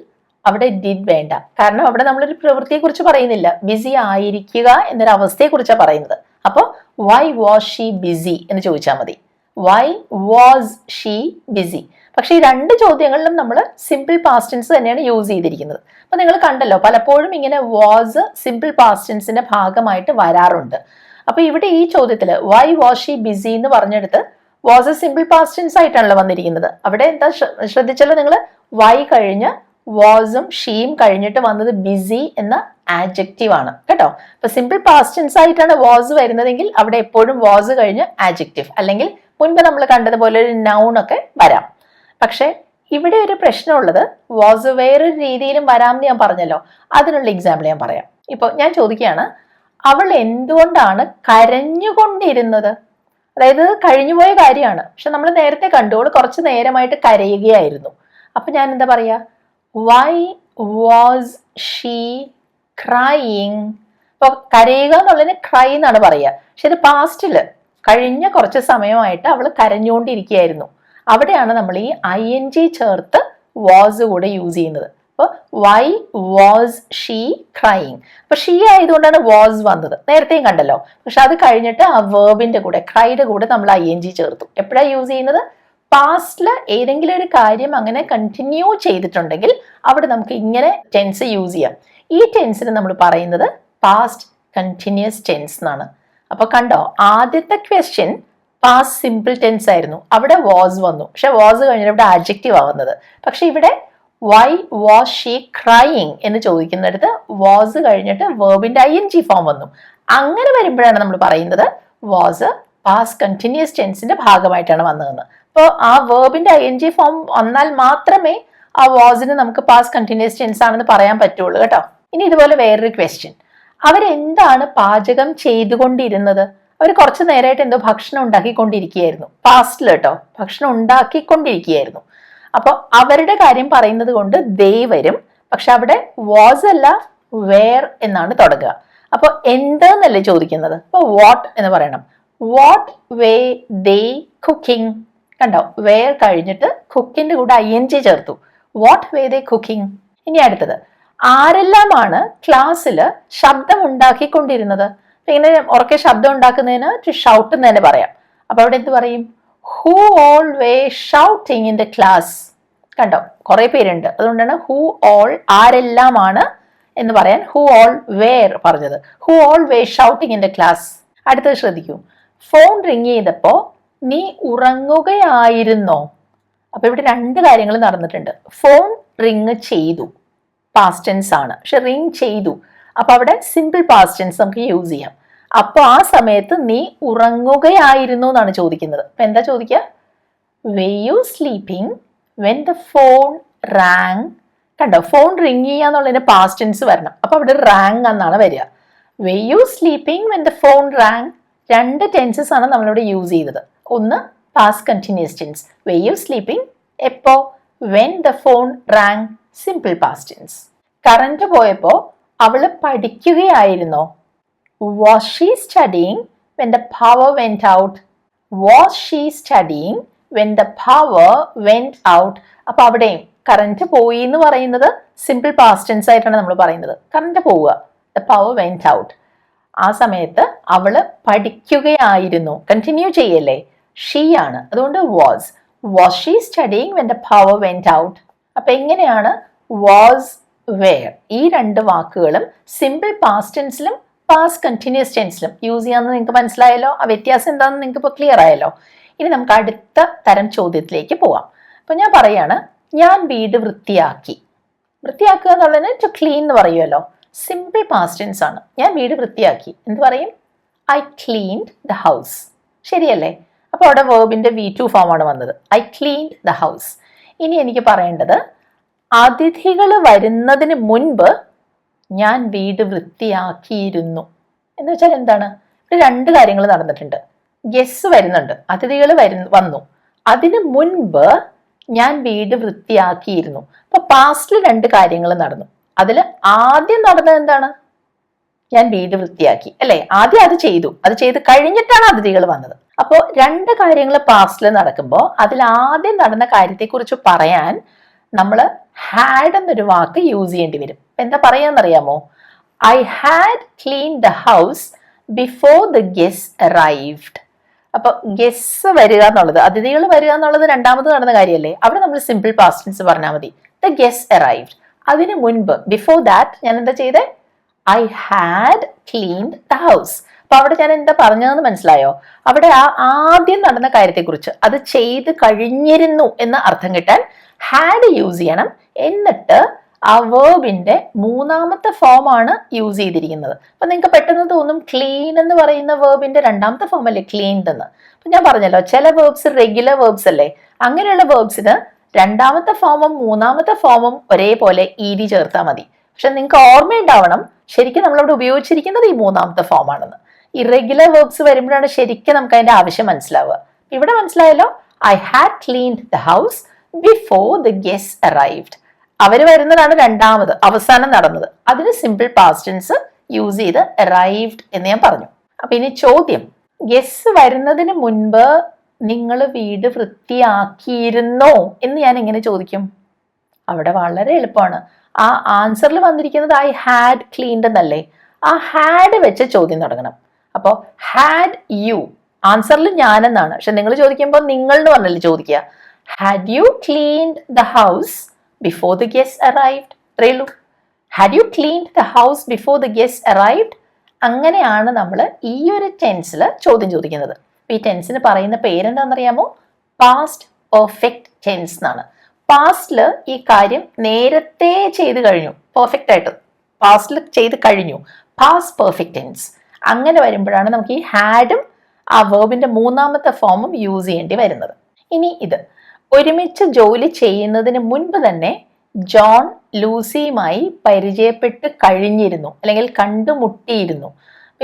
[SPEAKER 1] അവിടെ ഡിഡ് വേണ്ട, കാരണം അവിടെ നമ്മളൊരു പ്രവൃത്തിയെ കുറിച്ച് പറയുന്നില്ല, ബിസി ആയിരിക്കുക എന്നൊരു അവസ്ഥയെ കുറിച്ചാണ് പറയുന്നത്. അപ്പോൾ വൈ വാസ് ഷീ ബിസി എന്ന് ചോദിച്ചാൽ മതി. Why was she busy? പക്ഷെ ഈ രണ്ട് ചോദ്യങ്ങളിലും നമ്മൾ സിമ്പിൾ പാസ്റ്റ് ടെൻസ് തന്നെയാണ് യൂസ് ചെയ്തിരിക്കുന്നത്. അപ്പൊ നിങ്ങൾ കണ്ടല്ലോ, പലപ്പോഴും ഇങ്ങനെ വാസ് സിമ്പിൾ പാസ്റ്റ് ടെൻസിന്റെ ഭാഗമായിട്ട് വരാറുണ്ട്. അപ്പൊ ഇവിടെ ഈ ചോദ്യത്തിൽ വൈ വാസ് ഷീ ബിസി എന്ന് പറഞ്ഞെടുത്ത് വാസ് സിമ്പിൾ പാസ്റ്റ് ടെൻസ് ആയിട്ടാണല്ലോ വന്നിരിക്കുന്നത്. അവിടെ എന്താ ശ്രദ്ധിച്ചല്ലോ നിങ്ങൾ? വൈ കഴിഞ്ഞ് വാസും ഷീയും കഴിഞ്ഞിട്ട് വന്നത് ബിസി എന്ന ആഡ്ജക്റ്റീവ് ആണ് കേട്ടോ. അപ്പൊ സിമ്പിൾ പാസ്റ്റ് ടെൻസ് ആയിട്ടാണ് വാസ് വരുന്നതെങ്കിൽ അവിടെ എപ്പോഴും വാസ് കഴിഞ്ഞ് ആഡ്ജക്റ്റീവ് അല്ലെങ്കിൽ മുൻപ് നമ്മൾ കണ്ടതുപോലെ ഒരു നൗൺ ഒക്കെ വരാം. പക്ഷെ ഇവിടെ ഒരു പ്രശ്നമുള്ളത് വാസ് വേറൊരു രീതിയിലും വരാമെന്ന് ഞാൻ പറഞ്ഞല്ലോ. അതിനുള്ള എക്സാമ്പിൾ ഞാൻ പറയാം. ഇപ്പൊ ഞാൻ ചോദിക്കുകയാണ്, അവൾ എന്തുകൊണ്ടാണ് കരഞ്ഞുകൊണ്ടിരുന്നത്? അതായത് കഴിഞ്ഞുപോയ കാര്യമാണ്, പക്ഷെ നമ്മൾ നേരത്തെ കണ്ടു അവൾ കുറച്ച് നേരമായിട്ട് കരയുകയായിരുന്നു. അപ്പൊ ഞാൻ എന്താ പറയാ? Y was she crying? ഇപ്പൊ കരയുക എന്നുള്ളതിന് ക്രൈ എന്നാണ് പറയുക, പക്ഷെ ഇത് പാസ്റ്റില് കഴിഞ്ഞ കുറച്ച് സമയമായിട്ട് അവൾ കരഞ്ഞുകൊണ്ടിരിക്കുകയായിരുന്നു. അവിടെയാണ് നമ്മൾ ഈ ING ചേർത്ത് വാസ് കൂടെ യൂസ് ചെയ്യുന്നത്. അപ്പോൾ വൈ വാസ് ഷീ ക്രൈയിങ്? അപ്പൊ ഷീ ആയതുകൊണ്ടാണ് വാസ് വന്നത്, നേരത്തെയും കണ്ടല്ലോ. പക്ഷെ അത് കഴിഞ്ഞിട്ട് ആ വേർബിന്റെ കൂടെ ക്രൈയുടെ കൂടെ നമ്മൾ ING ചേർത്തു. എപ്പോഴാണ് യൂസ് ചെയ്യുന്നത്? പാസ്റ്റില് ഏതെങ്കിലും ഒരു കാര്യം അങ്ങനെ കണ്ടിന്യൂ ചെയ്തിട്ടുണ്ടെങ്കിൽ അവിടെ നമുക്ക് ഇങ്ങനെ ടെൻസ് യൂസ് ചെയ്യാം. ഈ ടെൻസിന് നമ്മൾ പറയുന്നത് പാസ്റ്റ് കണ്ടിന്യൂസ് ടെൻസ് എന്നാണ്. അപ്പൊ കണ്ടോ, ആദ്യത്തെ ക്വസ്റ്റ്യൻ പാസ്റ്റ് സിമ്പിൾ ടെൻസ് ആയിരുന്നു, അവിടെ വാസ് വന്നു, പക്ഷെ വാസ് കഴിഞ്ഞിട്ട് ഇവിടെ ആഡ്ജക്റ്റീവ് ആവുന്നത്. പക്ഷെ ഇവിടെ വൈ വാസ് ഷീ ക്രൈയിങ് എന്ന് ചോദിക്കുന്നിടത്ത് വാസ് കഴിഞ്ഞിട്ട് വേർബിന്റെ ING ഫോം വന്നു. അങ്ങനെ വരുമ്പോഴാണ് നമ്മൾ പറയുന്നത് വാസ് പാസ്റ്റ് കണ്ടിന്യൂസ് ടെൻസിന്റെ ഭാഗമായിട്ടാണ് വന്നതെന്ന്. അപ്പോൾ ആ വേർബിന്റെ ING ഫോം വന്നാൽ മാത്രമേ ആ വാസിന് നമുക്ക് പാസ്റ്റ് കണ്ടിന്യൂസ് ടെൻസ് ആണെന്ന് പറയാൻ പറ്റുള്ളൂ കേട്ടോ. ഇനി ഇതുപോലെ വേറൊരു ക്വസ്റ്റ്യൻ, അവരെന്താണ് പാചകം ചെയ്തുകൊണ്ടിരുന്നത്? അവർ കുറച്ചു നേരമായിട്ട് എന്തോ ഭക്ഷണം ഉണ്ടാക്കിക്കൊണ്ടിരിക്കുകയായിരുന്നു. പാസ്റ്റിൽ കേട്ടോ, ഭക്ഷണം ഉണ്ടാക്കിക്കൊണ്ടിരിക്കുകയായിരുന്നു. അപ്പൊ അവരുടെ കാര്യം പറയുന്നത് കൊണ്ട് ദേ വരും, പക്ഷെ അവിടെ വാസ് അല്ല വേർ എന്നാണ് തുടങ്ങുക. അപ്പൊ എന്തെന്നല്ലേ ചോദിക്കുന്നത്, അപ്പൊ വാട്ട് എന്ന് പറയണം. What way they cooking? കണ്ടോ, വേർ കഴിഞ്ഞിട്ട് കുക്കിന്റെ കൂടെ ING ചേർത്തു. What way they cooking? ഇനി അടുത്തത്, ആരെല്ലാമാണ് ക്ലാസ്സിൽ ശബ്ദം ഉണ്ടാക്കിക്കൊണ്ടിരുന്നത്? ഇങ്ങനെ ഉറക്കെ ശബ്ദം ഉണ്ടാക്കുന്നതിന് ടു ഷൗട്ട് എന്ന് തന്നെ പറയാം. അപ്പൊ അവിടെ എന്ത് പറയും? Who all way shouting in the class? കണ്ടോ, കുറെ പേരുണ്ട്, അതുകൊണ്ടാണ് ഹൂ ഓൾ ആരെല്ലാമാണ് എന്ന് പറയാൻ ഹൂ ഓൾ വേർ പറഞ്ഞത്. Who all way shouting in the class. അടുത്തത് ശ്രദ്ധിക്കൂ, ഫോൺ റിങ് ചെയ്തപ്പോ നീ ഉറങ്ങുകയായിരുന്നോ? അപ്പൊ ഇവിടെ രണ്ട് കാര്യങ്ങൾ നടന്നിട്ടുണ്ട്. ഫോൺ റിങ് ചെയ്തു, പാസ്റ്റ് ടെൻസ് ആണ്, പക്ഷെ റിങ് ചെയ്തു. അപ്പൊ അവിടെ സിമ്പിൾ പാസ്റ്റ് ടെൻസ് നമുക്ക് യൂസ് ചെയ്യാം. അപ്പൊ ആ സമയത്ത് നീ ഉറങ്ങുകയായിരുന്നു എന്നാണ് ചോദിക്കുന്നത്. അപ്പൊ എന്താ ചോദിക്കുക? Were you sleeping when the phone rang? കണ്ടോ, ഫോൺ റിങ് ചെയ്യാന്നുള്ളതിന് പാസ്റ്റ് ടെൻസ് വരണം. അപ്പൊ അവിടെ റാങ് എന്നാണ് വരിക. Were you sleeping when the phone rang? രണ്ട് ടെൻസസ് ആണ് നമ്മളിവിടെ യൂസ് ചെയ്തത്. ഒന്ന് past continuous tense, were you sleeping? എപ്പോ? when the phone rang, simple past tense. Current പോയപ്പോ അവള് പഠിക്കുകയായിരുന്നോ? Was she studying when the power went out? Was she studying when the power went out? അപ്പൊ അവിടെയും current പോയി എന്ന് പറയുന്നത് simple past tense ആയിട്ടാണ് നമ്മൾ പറയുന്നത്. കറന്റ് പോവുക, the power went out. ആ സമയത്ത് അവള് പഠിക്കുകയായിരുന്നു, കണ്ടിന്യൂ ചെയ്യല്ലേ, ഷീ ആണ്, അതുകൊണ്ട് was she studying when the power went out? അപ്പൊ എങ്ങനെയാണ് was, where ഈ രണ്ട് വാക്കുകളും സിമ്പിൾ പാസ്റ്റ് ടെൻസിലും പാസ്റ്റ് കണ്ടിന്യൂസ് ടെൻസിലും യൂസ് ചെയ്യാമെന്ന് നിങ്ങൾക്ക് മനസ്സിലായല്ലോ. ആ വ്യത്യാസം എന്താണെന്ന് നിങ്ങൾക്ക് ഇപ്പോൾ ക്ലിയർ ആയല്ലോ. ഇനി നമുക്ക് അടുത്ത തരം ചോദ്യത്തിലേക്ക് പോവാം. അപ്പൊ ഞാൻ പറയാണ്, ഞാൻ വീട് വൃത്തിയാക്കി. വൃത്തിയാക്കുക എന്നുള്ളതിന് ടു ക്ലീൻ എന്ന് പറയുമല്ലോ, സിമ്പിൾ പാസ്റ്റ് ടെൻസ് ആണ്. ഞാൻ വീട് വൃത്തിയാക്കി എന്ത് പറയും? I cleaned the house. ശരിയല്ലേ? അപ്പൊ അവിടെ വേർബിന്റെ V2 ഫോം ആണ് വന്നത്, ഐ ക്ലീൻഡ് ദ ഹൗസ്. ഇനി എനിക്ക് പറയേണ്ടത്, അതിഥികൾ വരുന്നതിന് മുൻപ് ഞാൻ വീട് വൃത്തിയാക്കിയിരുന്നു എന്ന് വെച്ചാൽ എന്താണ്? ഇവിടെ രണ്ട് കാര്യങ്ങൾ നടന്നിട്ടുണ്ട്. ഗസ്റ്റ് വരുന്നുണ്ട്, അതിഥികൾ വന്നു, അതിന് മുൻപ് ഞാൻ വീട് വൃത്തിയാക്കിയിരുന്നു. അപ്പൊ പാസ്റ്റിൽ രണ്ട് കാര്യങ്ങൾ നടന്നു. അതിൽ ആദ്യം നടന്നത് എന്താണ്? ഞാൻ വീട് വൃത്തിയാക്കി, അല്ലെ? ആദ്യം അത് ചെയ്ത് കഴിഞ്ഞിട്ടാണ് അതിഥികൾ വന്നത്. അപ്പോൾ രണ്ട് കാര്യങ്ങൾ പാസ്റ്റിൽ നടക്കുമ്പോൾ അതിൽ ആദ്യം നടന്ന കാര്യത്തെക്കുറിച്ച് പറയാൻ നമ്മൾ ഹാഡ് എന്നൊരു വാക്ക് യൂസ് ചെയ്യേണ്ടി വരും. എന്താ പറയാന്നറിയാമോ? I had clean the house before the guest arrived. അപ്പൊ ഗെസ്റ്റ് വരിക എന്നുള്ളത്, അതിഥികൾ വരിക എന്നുള്ളത് രണ്ടാമത് നടന്ന കാര്യമല്ലേ? അവിടെ നമ്മൾ സിമ്പിൾ പാസ്റ്റ് ടെൻസ് പറഞ്ഞാൽ മതി, ദ ഗെസ്റ്റ് അറൈവ്ഡ്. അതിന് മുൻപ്, ബിഫോർ ദാറ്റ്, ഞാൻ എന്താ ചെയ്തേ? I had cleaned the house. അപ്പൊ അവിടെ ഞാൻ എന്താ പറഞ്ഞതെന്ന് മനസ്സിലായോ? അവിടെ ആ ആദ്യം നടന്ന കാര്യത്തെക്കുറിച്ച്, അത് ചെയ്ത് കഴിഞ്ഞിരുന്നു എന്ന അർത്ഥം കിട്ടാൻ ഹാഡ് യൂസ് ചെയ്യണം. എന്നിട്ട് ആ വേർബിന്റെ മൂന്നാമത്തെ ഫോം ആണ് യൂസ് ചെയ്തിരിക്കുന്നത്. അപ്പൊ നിങ്ങൾക്ക് പെട്ടെന്ന് തോന്നും, ക്ലീൻ എന്ന് പറയുന്ന വേർബിന്റെ രണ്ടാമത്തെ ഫോം അല്ലേ ക്ലീൻഡ് എന്ന്. അപ്പൊ ഞാൻ പറഞ്ഞല്ലോ, ചില വേർബ്സ് റെഗുലർ വേർബ്സ് അല്ലേ, അങ്ങനെയുള്ള വേർബ്സിന് രണ്ടാമത്തെ ഫോമും മൂന്നാമത്തെ ഫോമും ഒരേപോലെ ED ചേർത്താൽ മതി. പക്ഷെ നിങ്ങൾക്ക് ഓർമ്മയുണ്ടാവണം, ശരിക്കും നമ്മളവിടെ ഉപയോഗിച്ചിരിക്കുന്നത് ഈ മൂന്നാമത്തെ ഫോം ആണെന്ന്. ഇറഗുലർ വേർബ്സ് വരുമ്പോഴാണ് ശരിക്കും നമുക്ക് അതിന്റെ ആവശ്യം മനസ്സിലാവുക. ഇവിടെ മനസ്സിലായല്ലോ, I had cleaned the house before the guest arrived. അവര് വരുന്നതാണ് രണ്ടാമത്, അവസാനം നടന്നത്. അതിന് സിമ്പിൾ പാസ്റ്റ് ടെൻസ് യൂസ് ചെയ്ത് അറൈവ്ഡ് എന്ന് ഞാൻ പറഞ്ഞു. അപ്പൊ ഇനി ചോദ്യം, ഗെസ്റ്റ് വരുന്നതിന് മുൻപ് നിങ്ങൾ വീട് വൃത്തിയാക്കിയിരുന്നോ എന്ന് ഞാൻ എങ്ങനെ ചോദിക്കും? അവിടെ വളരെ എളുപ്പമാണ്. ആ ആൻസറിൽ വന്നിരിക്കുന്നത് ഐ ഹാഡ് ക്ലീൻഡ് എന്നല്ലേ, ആ ഹാഡ് വെച്ച് ചോദ്യം തുടങ്ങണം. അപ്പോൾ ഹാഡ് യു, ആൻസറിൽ ഞാനെന്നാണ്, പക്ഷെ നിങ്ങൾ ചോദിക്കുമ്പോൾ നിങ്ങൾ എന്ന് പറഞ്ഞല്ലേ ചോദിക്കുക. Had you cleaned the house before the guest arrived? അത്രയേ ഉള്ളൂ. Had you cleaned the house before the guest arrived? അങ്ങനെയാണ് നമ്മൾ ഈ ഒരു ടെൻസിൽ ചോദ്യം ചോദിക്കുന്നത്. ഈ ടെൻസിന് പറയുന്ന പേരെന്താണെന്നറിയാമോ? പാസ്റ്റ് പെർഫെക്റ്റ് ടെൻസ് എന്നാണ്. പാസ്റ്റിൽ ഈ കാര്യം നേരത്തെ ചെയ്ത് കഴിഞ്ഞു, പെർഫെക്റ്റ് ആയിട്ട് പാസ്റ്റിൽ ചെയ്ത് കഴിഞ്ഞു, പാസ്റ്റ് പെർഫെക്റ്റ് ടെൻസ്. അങ്ങനെ വരുമ്പോഴാണ് നമുക്ക് ഈ ഹാഡും ആ വേർബിന്റെ മൂന്നാമത്തെ ഫോമും യൂസ് ചെയ്യേണ്ടി വരുന്നത്. ഇനി ഇത് ഒരുമിച്ച് ജോലി ചെയ്യുന്നതിന് മുൻപ് തന്നെ ജോൺ ലൂസിയുമായി പരിചയപ്പെട്ട് കഴിഞ്ഞിരുന്നു, അല്ലെങ്കിൽ കണ്ടുമുട്ടിയിരുന്നു.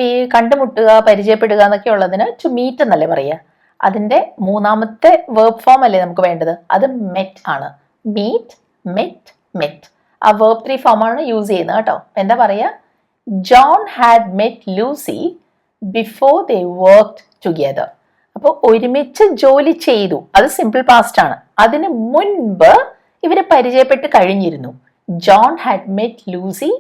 [SPEAKER 1] ഈ കണ്ടുമുട്ടുക, പരിചയപ്പെടുക എന്നൊക്കെ ഉള്ളതിന് ടു മീറ്റ് എന്നല്ലേ പറയുക. അതിന്റെ മൂന്നാമത്തെ വേർബ് ഫോം അല്ലേ നമുക്ക് വേണ്ടത്, അത് മെറ്റ് ആണ്. Meet, met, met. ആ വേർബ് 3 ഫോമാണ് യൂസ് ചെയ്യുന്നത് കേട്ടോ. എന്താ പറയുക? John had met Lucy before they worked together. അപ്പോൾ ഒരുമിച്ച് ജോലി ചെയ്തു, അത് സിമ്പിൾ പാസ്റ്റ് ആണ്. അതിന് മുൻപ് ഇവര് പരിചയപ്പെട്ട് കഴിഞ്ഞിരുന്നു. John had met Lucy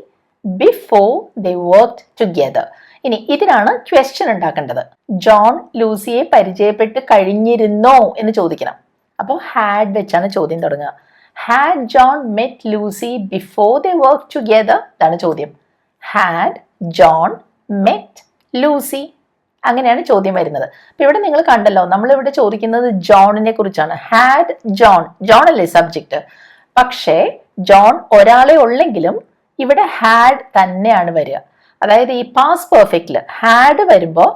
[SPEAKER 1] before they worked together. ഇനി ഇതിനാണ് ക്വസ്റ്റ്യൻ ഉണ്ടാക്കേണ്ടത്. ജോൺ ലൂസിയെ പരിചയപ്പെട്ട് കഴിഞ്ഞിരുന്നോ എന്ന് ചോദിക്കണം. അപ്പോൾ ഹാഡ് വെച്ചാണ് ചോദ്യം തുടങ്ങുക. Had John met Lucy before they work together? ഇതാണ് ചോദ്യം. ഹാഡ് ജോൺ മെറ്റ് ലൂസി, അങ്ങനെയാണ് ചോദ്യം വരുന്നത്. അപ്പൊ ഇവിടെ നിങ്ങൾ കണ്ടല്ലോ, നമ്മളിവിടെ ചോദിക്കുന്നത് ജോണിനെ കുറിച്ചാണ്. ഹാഡ് ജോൺ, ജോൺ അല്ലേ സബ്ജക്റ്റ്. പക്ഷേ ജോൺ ഒരാളെ ഉള്ളെങ്കിലും ഇവിടെ ഹാഡ് തന്നെയാണ് വരിക. അതായത് ഈ പാസ്റ്റ് പെർഫെക്റ്റിൽ ഹാഡ് വരുമ്പോൾ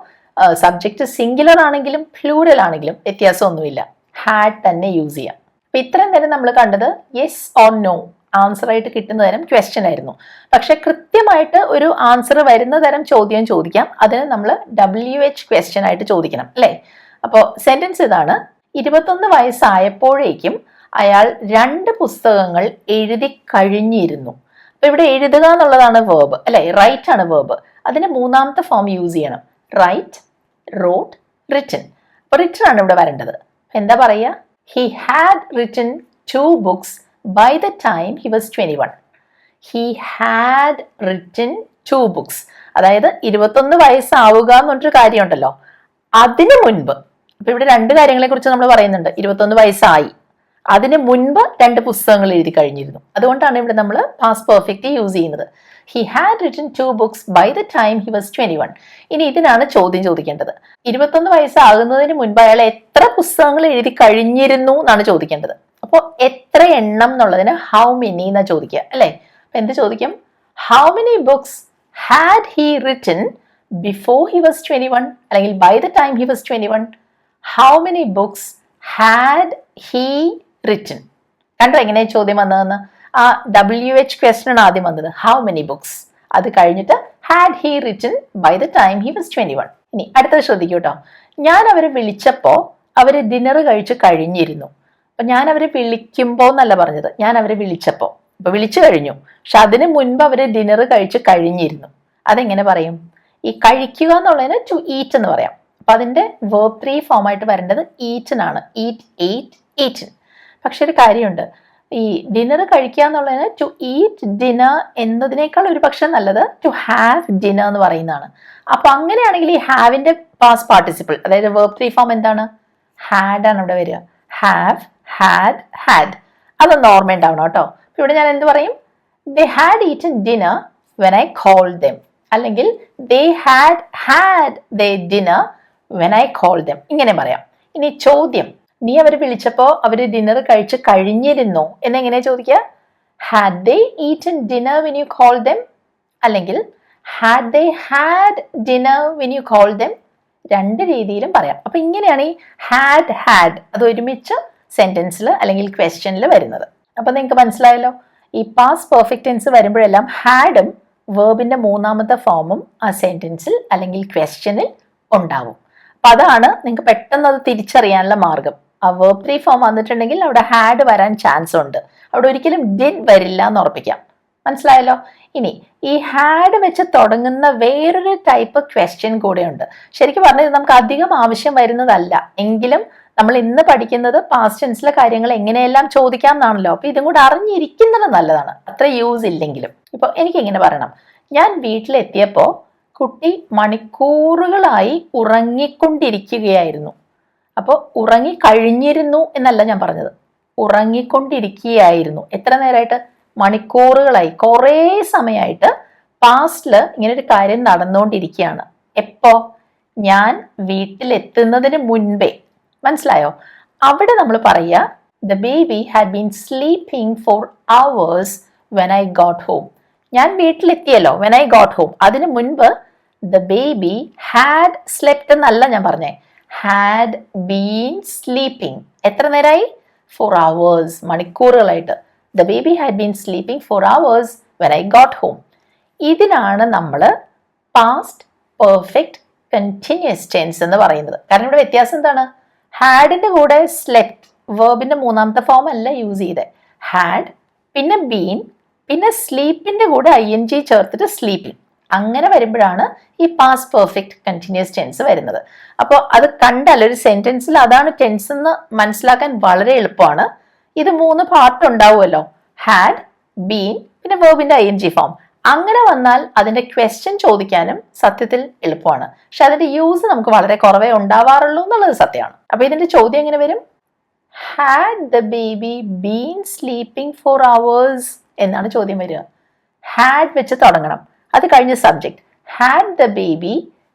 [SPEAKER 1] സബ്ജക്റ്റ് സിംഗുലർ ആണെങ്കിലും പ്ലൂറൽ ആണെങ്കിലും വ്യത്യാസമൊന്നുമില്ല, ഹാഡ് തന്നെ യൂസ് ചെയ്യാം. അപ്പൊ ഇത്രയും നേരം നമ്മൾ കണ്ടത് യെസ് ഓർ നോ ആൻസർ ആയിട്ട് കിട്ടുന്ന തരം ക്വസ്റ്റ്യൻ ആയിരുന്നു. പക്ഷെ കൃത്യമായിട്ട് ഒരു ആൻസർ വരുന്ന തരം ചോദ്യം ചോദിക്കാം, അതിന് നമ്മൾ WH ക്വസ്റ്റ്യൻ ആയിട്ട് ചോദിക്കണം അല്ലേ. അപ്പോൾ സെന്റൻസ് ഇതാണ്: 21 വയസ്സായപ്പോഴേക്കും അയാൾ 2 പുസ്തകങ്ങൾ എഴുതി കഴിഞ്ഞിരുന്നു. അപ്പൊ ഇവിടെ എഴുതുക എന്നുള്ളതാണ് വേർബ് അല്ലെ, റൈറ്റ് ആണ് വേർബ്. അതിന് മൂന്നാമത്തെ ഫോം യൂസ് ചെയ്യണം, റൈറ്റ്, റോട്ട്, റിട്ടൺ. അപ്പൊ റിട്ടൺ ആണ് ഇവിടെ വരേണ്ടത്. എന്താ പറയുക? He had written 2 books by the time he was 21. He had written 2 books. അതായത് 21 വയസ്സാവുക എന്നൊരു കാര്യമുണ്ടല്ലോ, അതിനു മുൻപ്. അപ്പൊ ഇവിടെ 2 കാര്യങ്ങളെ കുറിച്ച് നമ്മൾ പറയുന്നുണ്ട്. 21 വയസ്സായി, അതിന് മുൻപ് 2 പുസ്തകങ്ങൾ എഴുതി കഴിഞ്ഞിരുന്നു. അതുകൊണ്ടാണ് ഇവിടെ നമ്മൾ പാസ്റ്റ് പെർഫെക്റ്റ് യൂസ് ചെയ്യുന്നത്. He had written 2 books by the time he was 21. ഇനി ഇതിനാണ് ചോദ്യം ചോദിക്കേണ്ടത്. 21 വയസ്സാകുന്നതിന് മുൻപ് അയാൾ എത്ര പുസ്തകങ്ങൾ എഴുതി കഴിഞ്ഞിരുന്നു എന്നാണ് ചോദിക്കേണ്ടത്. അപ്പോൾ എത്ര എണ്ണം എന്നുള്ളതിന് ഹൗ മെനി എന്നാ ചോദിക്കുക അല്ലെ. അപ്പൊ എന്ത് ചോദിക്കും? How many books had he written before he was 21, അല്ലെങ്കിൽ by the time he was 21. How many books had he written. കണ്ടോ എങ്ങനെ ചോദ്യം വന്നതെന്ന്? ആ WH ക്വസ്റ്റ്യൻ ആണ് ആദ്യം വന്നത്, ഹൗ മെനി ബുക്സ്. അത് കഴിഞ്ഞിട്ട് had he written by the time he was 21. ഇനി അടുത്തത് ശ്രദ്ധിക്കൂ കേട്ടോ. ഞാൻ അവരെ വിളിച്ചപ്പോ അവര് ഡിന്നർ കഴിച്ച് കഴിഞ്ഞിരുന്നു. അപ്പൊ ഞാൻ അവരെ വിളിക്കുമ്പോ എന്നല്ല പറഞ്ഞത്, ഞാൻ അവരെ വിളിച്ചപ്പോ. അപ്പൊ വിളിച്ചു കഴിഞ്ഞു, പക്ഷെ അതിന് മുൻപ് അവര് ഡിന്നർ കഴിച്ച് കഴിഞ്ഞിരുന്നു. അതെങ്ങനെ പറയും? ഈ കഴിക്കുക എന്നുള്ളതിന് ടു ഈറ്റ് എന്ന് പറയാം. അപ്പൊ അതിന്റെ വേർബ് 3 ഫോം ആയിട്ട് വരേണ്ടത് ഈറ്റനാണ്. Eat, eight, eaten. പക്ഷെ ഒരു കാര്യമുണ്ട്, ഈ ഡിന്നർ കഴിക്കുക എന്നുള്ളതിന് ടു ഈറ്റ് ഡിന്നർ എന്നതിനേക്കാൾ ഒരു പക്ഷെ നല്ലത് ടു ഹാവ് ഡിന്നർ എന്ന് പറയുന്നതാണ്. അപ്പൊ അങ്ങനെയാണെങ്കിൽ ഈ ഹാവിന്റെ പാസ്റ്റ് പാർട്ടിസിപ്പിൾ, അതായത് വേർബ് 3 ഫോം എന്താണ്? ഹാഡ് ആണ് ഇവിടെ വരിക. Have, had, had. അതൊന്ന് ഓർമ്മ ഉണ്ടാവണം കേട്ടോ. ഇവിടെ ഞാൻ എന്ത് പറയും? They had eaten dinner when I called them, അല്ലെങ്കിൽ they had had the dinner when I called them, ഇങ്ങനെ പറയാം. ഇനി ചോദ്യം, നീ അവരെ വിളിച്ചപ്പോ അവര് ഡിന്നർ കഴിച്ച് കഴിഞ്ഞിരുന്നോ എന്നെങ്ങനെ ചോദിക്കുക? Had they eaten dinner when you called them, അല്ലെങ്കിൽ had they had dinner when you called them. 2 രീതിയിലും പറയാം. അപ്പൊ ഇങ്ങനെയാണ് ഈ ഹാഡ് ഹാഡ് അത് ഒരുമിച്ച് സെന്റൻസിൽ അല്ലെങ്കിൽ ക്വസ്റ്റ്യനിൽ വരുന്നത്. അപ്പൊ നിങ്ങൾക്ക് മനസ്സിലായല്ലോ, ഈ പാസ്റ്റ് പെർഫെക്റ്റ് ടെൻസ് വരുമ്പോഴെല്ലാം ഹാഡും വേർബിന്റെ മൂന്നാമത്തെ ഫോമും ആ സെന്റൻസിൽ അല്ലെങ്കിൽ ക്വസ്റ്റ്യനിൽ ഉണ്ടാവും. അപ്പൊ അതാണ് നിങ്ങൾക്ക് പെട്ടെന്ന് അത് തിരിച്ചറിയാനുള്ള മാർഗം. ആ വേർബ് 3 ഫോം വന്നിട്ടുണ്ടെങ്കിൽ അവിടെ ഹാഡ് വരാൻ ചാൻസ് ഉണ്ട്, അവിടെ ഒരിക്കലും ഡിഡ് വരില്ല എന്ന് ഉറപ്പിക്കാം. മനസ്സിലായല്ലോ? ഇനി ഈ ഹാഡ് വെച്ച് തുടങ്ങുന്ന വേറൊരു ടൈപ്പ് ക്വസ്റ്റ്യൻ കൂടെ ഉണ്ട്. ശരിക്കും പറഞ്ഞത് നമുക്ക് അധികം ആവശ്യം വരുന്നതല്ല, എങ്കിലും നമ്മൾ ഇന്ന് പഠിക്കുന്നത് പാസ്റ്റ് ടെൻസിലെ കാര്യങ്ങൾ എങ്ങനെയെല്ലാം ചോദിക്കാം എന്നാണല്ലോ. അപ്പൊ ഇതും കൂടെ അറിഞ്ഞിരിക്കുന്നത് നല്ലതാണ്, അത്ര യൂസ് ഇല്ലെങ്കിലും. ഇപ്പൊ എനിക്ക് ഇങ്ങനെ പറയണം: ഞാൻ വീട്ടിലെത്തിയപ്പോ കുട്ടി മണിക്കൂറുകളായി ഉറങ്ങിക്കൊണ്ടിരിക്കുകയായിരുന്നു. അപ്പോൾ ഉറങ്ങി കഴിഞ്ഞിരുന്നു എന്നല്ല ഞാൻ പറഞ്ഞത്, ഉറങ്ങിക്കൊണ്ടിരിക്കുകയായിരുന്നു. എത്ര നേരമായിട്ട്? മണിക്കൂറുകളായി, കുറേ സമയമായിട്ട് പാസ്റ്റില് ഇങ്ങനെ ഒരു കാര്യം നടന്നുകൊണ്ടിരിക്കുകയാണ്. എപ്പോ? ഞാൻ വീട്ടിലെത്തുന്നതിന് മുൻപേ. മനസ്സിലായോ? അവിടെ നമ്മൾ പറയുക the baby had been sleeping for hours when I got home. ഞാൻ വീട്ടിലെത്തിയല്ലോ, വെൻ ഐ ഗോട്ട് ഹോം. അതിന് മുൻപ് ദ ബേബി ഹാഡ് സ്ലെപ്റ്റ് എന്നല്ല ഞാൻ പറഞ്ഞേ, ഹാഡ് ബീൻ സ്ലീപ്പിംഗ്. എത്ര നേരമായി? 4 hours, മണിക്കൂറുകളായിട്ട്. The baby had been sleeping 4 hours when I got home. ഇതിനാണ് നമ്മൾ പാസ്റ്റ് പെർഫെക്റ്റ് കണ്ടിന്യൂസ് ടെൻസ് എന്ന് പറയുന്നത്. കാരണം ഇവിടെ വ്യത്യാസം എന്താണ്? ഹാഡിന്റെ കൂടെ സ്ലെപ്റ്റ് വേർബിന്റെ മൂന്നാമത്തെ ഫോം അല്ല യൂസ് ചെയ്തേ. ഹാഡ്, പിന്നെ ബീൻ, പിന്നെ സ്ലീപ്പിന്റെ കൂടെ ING ചേർത്തിട്ട് സ്ലീപ്പിംഗ്. അങ്ങനെ വരുമ്പോഴാണ് ഈ പാസ്റ്റ് പെർഫെക്റ്റ് കണ്ടിന്യൂസ് ടെൻസ് വരുന്നത്. അപ്പോൾ അത് കണ്ടാൽ ഒരു സെന്റൻസിൽ അതാണ് ടെൻസ് എന്ന് മനസ്സിലാക്കാൻ വളരെ എളുപ്പമാണ്. ഇത് 3 പാർട്ട് ഉണ്ടാവുമല്ലോ, ഹാഡ്, ബീൻ, പിന്നെ വേർബിന്റെ ING ഫോം. അങ്ങനെ വന്നാൽ അതിന്റെ ക്വസ്റ്റ്യൻ ചോദിക്കാനും സത്യത്തിൽ എളുപ്പമാണ്. പക്ഷെ അതിന്റെ യൂസ് നമുക്ക് വളരെ കുറവേ ഉണ്ടാവാറുള്ളൂ എന്നുള്ളത് സത്യമാണ്. അപ്പൊ ഇതിന്റെ ചോദ്യം എങ്ങനെ വരും? Had the baby been sleeping 4 hours എന്നാണ് ചോദ്യം വരിക. ഹാഡ് വെച്ച് തുടങ്ങണം, അത് കഴിഞ്ഞ subject. Had the baby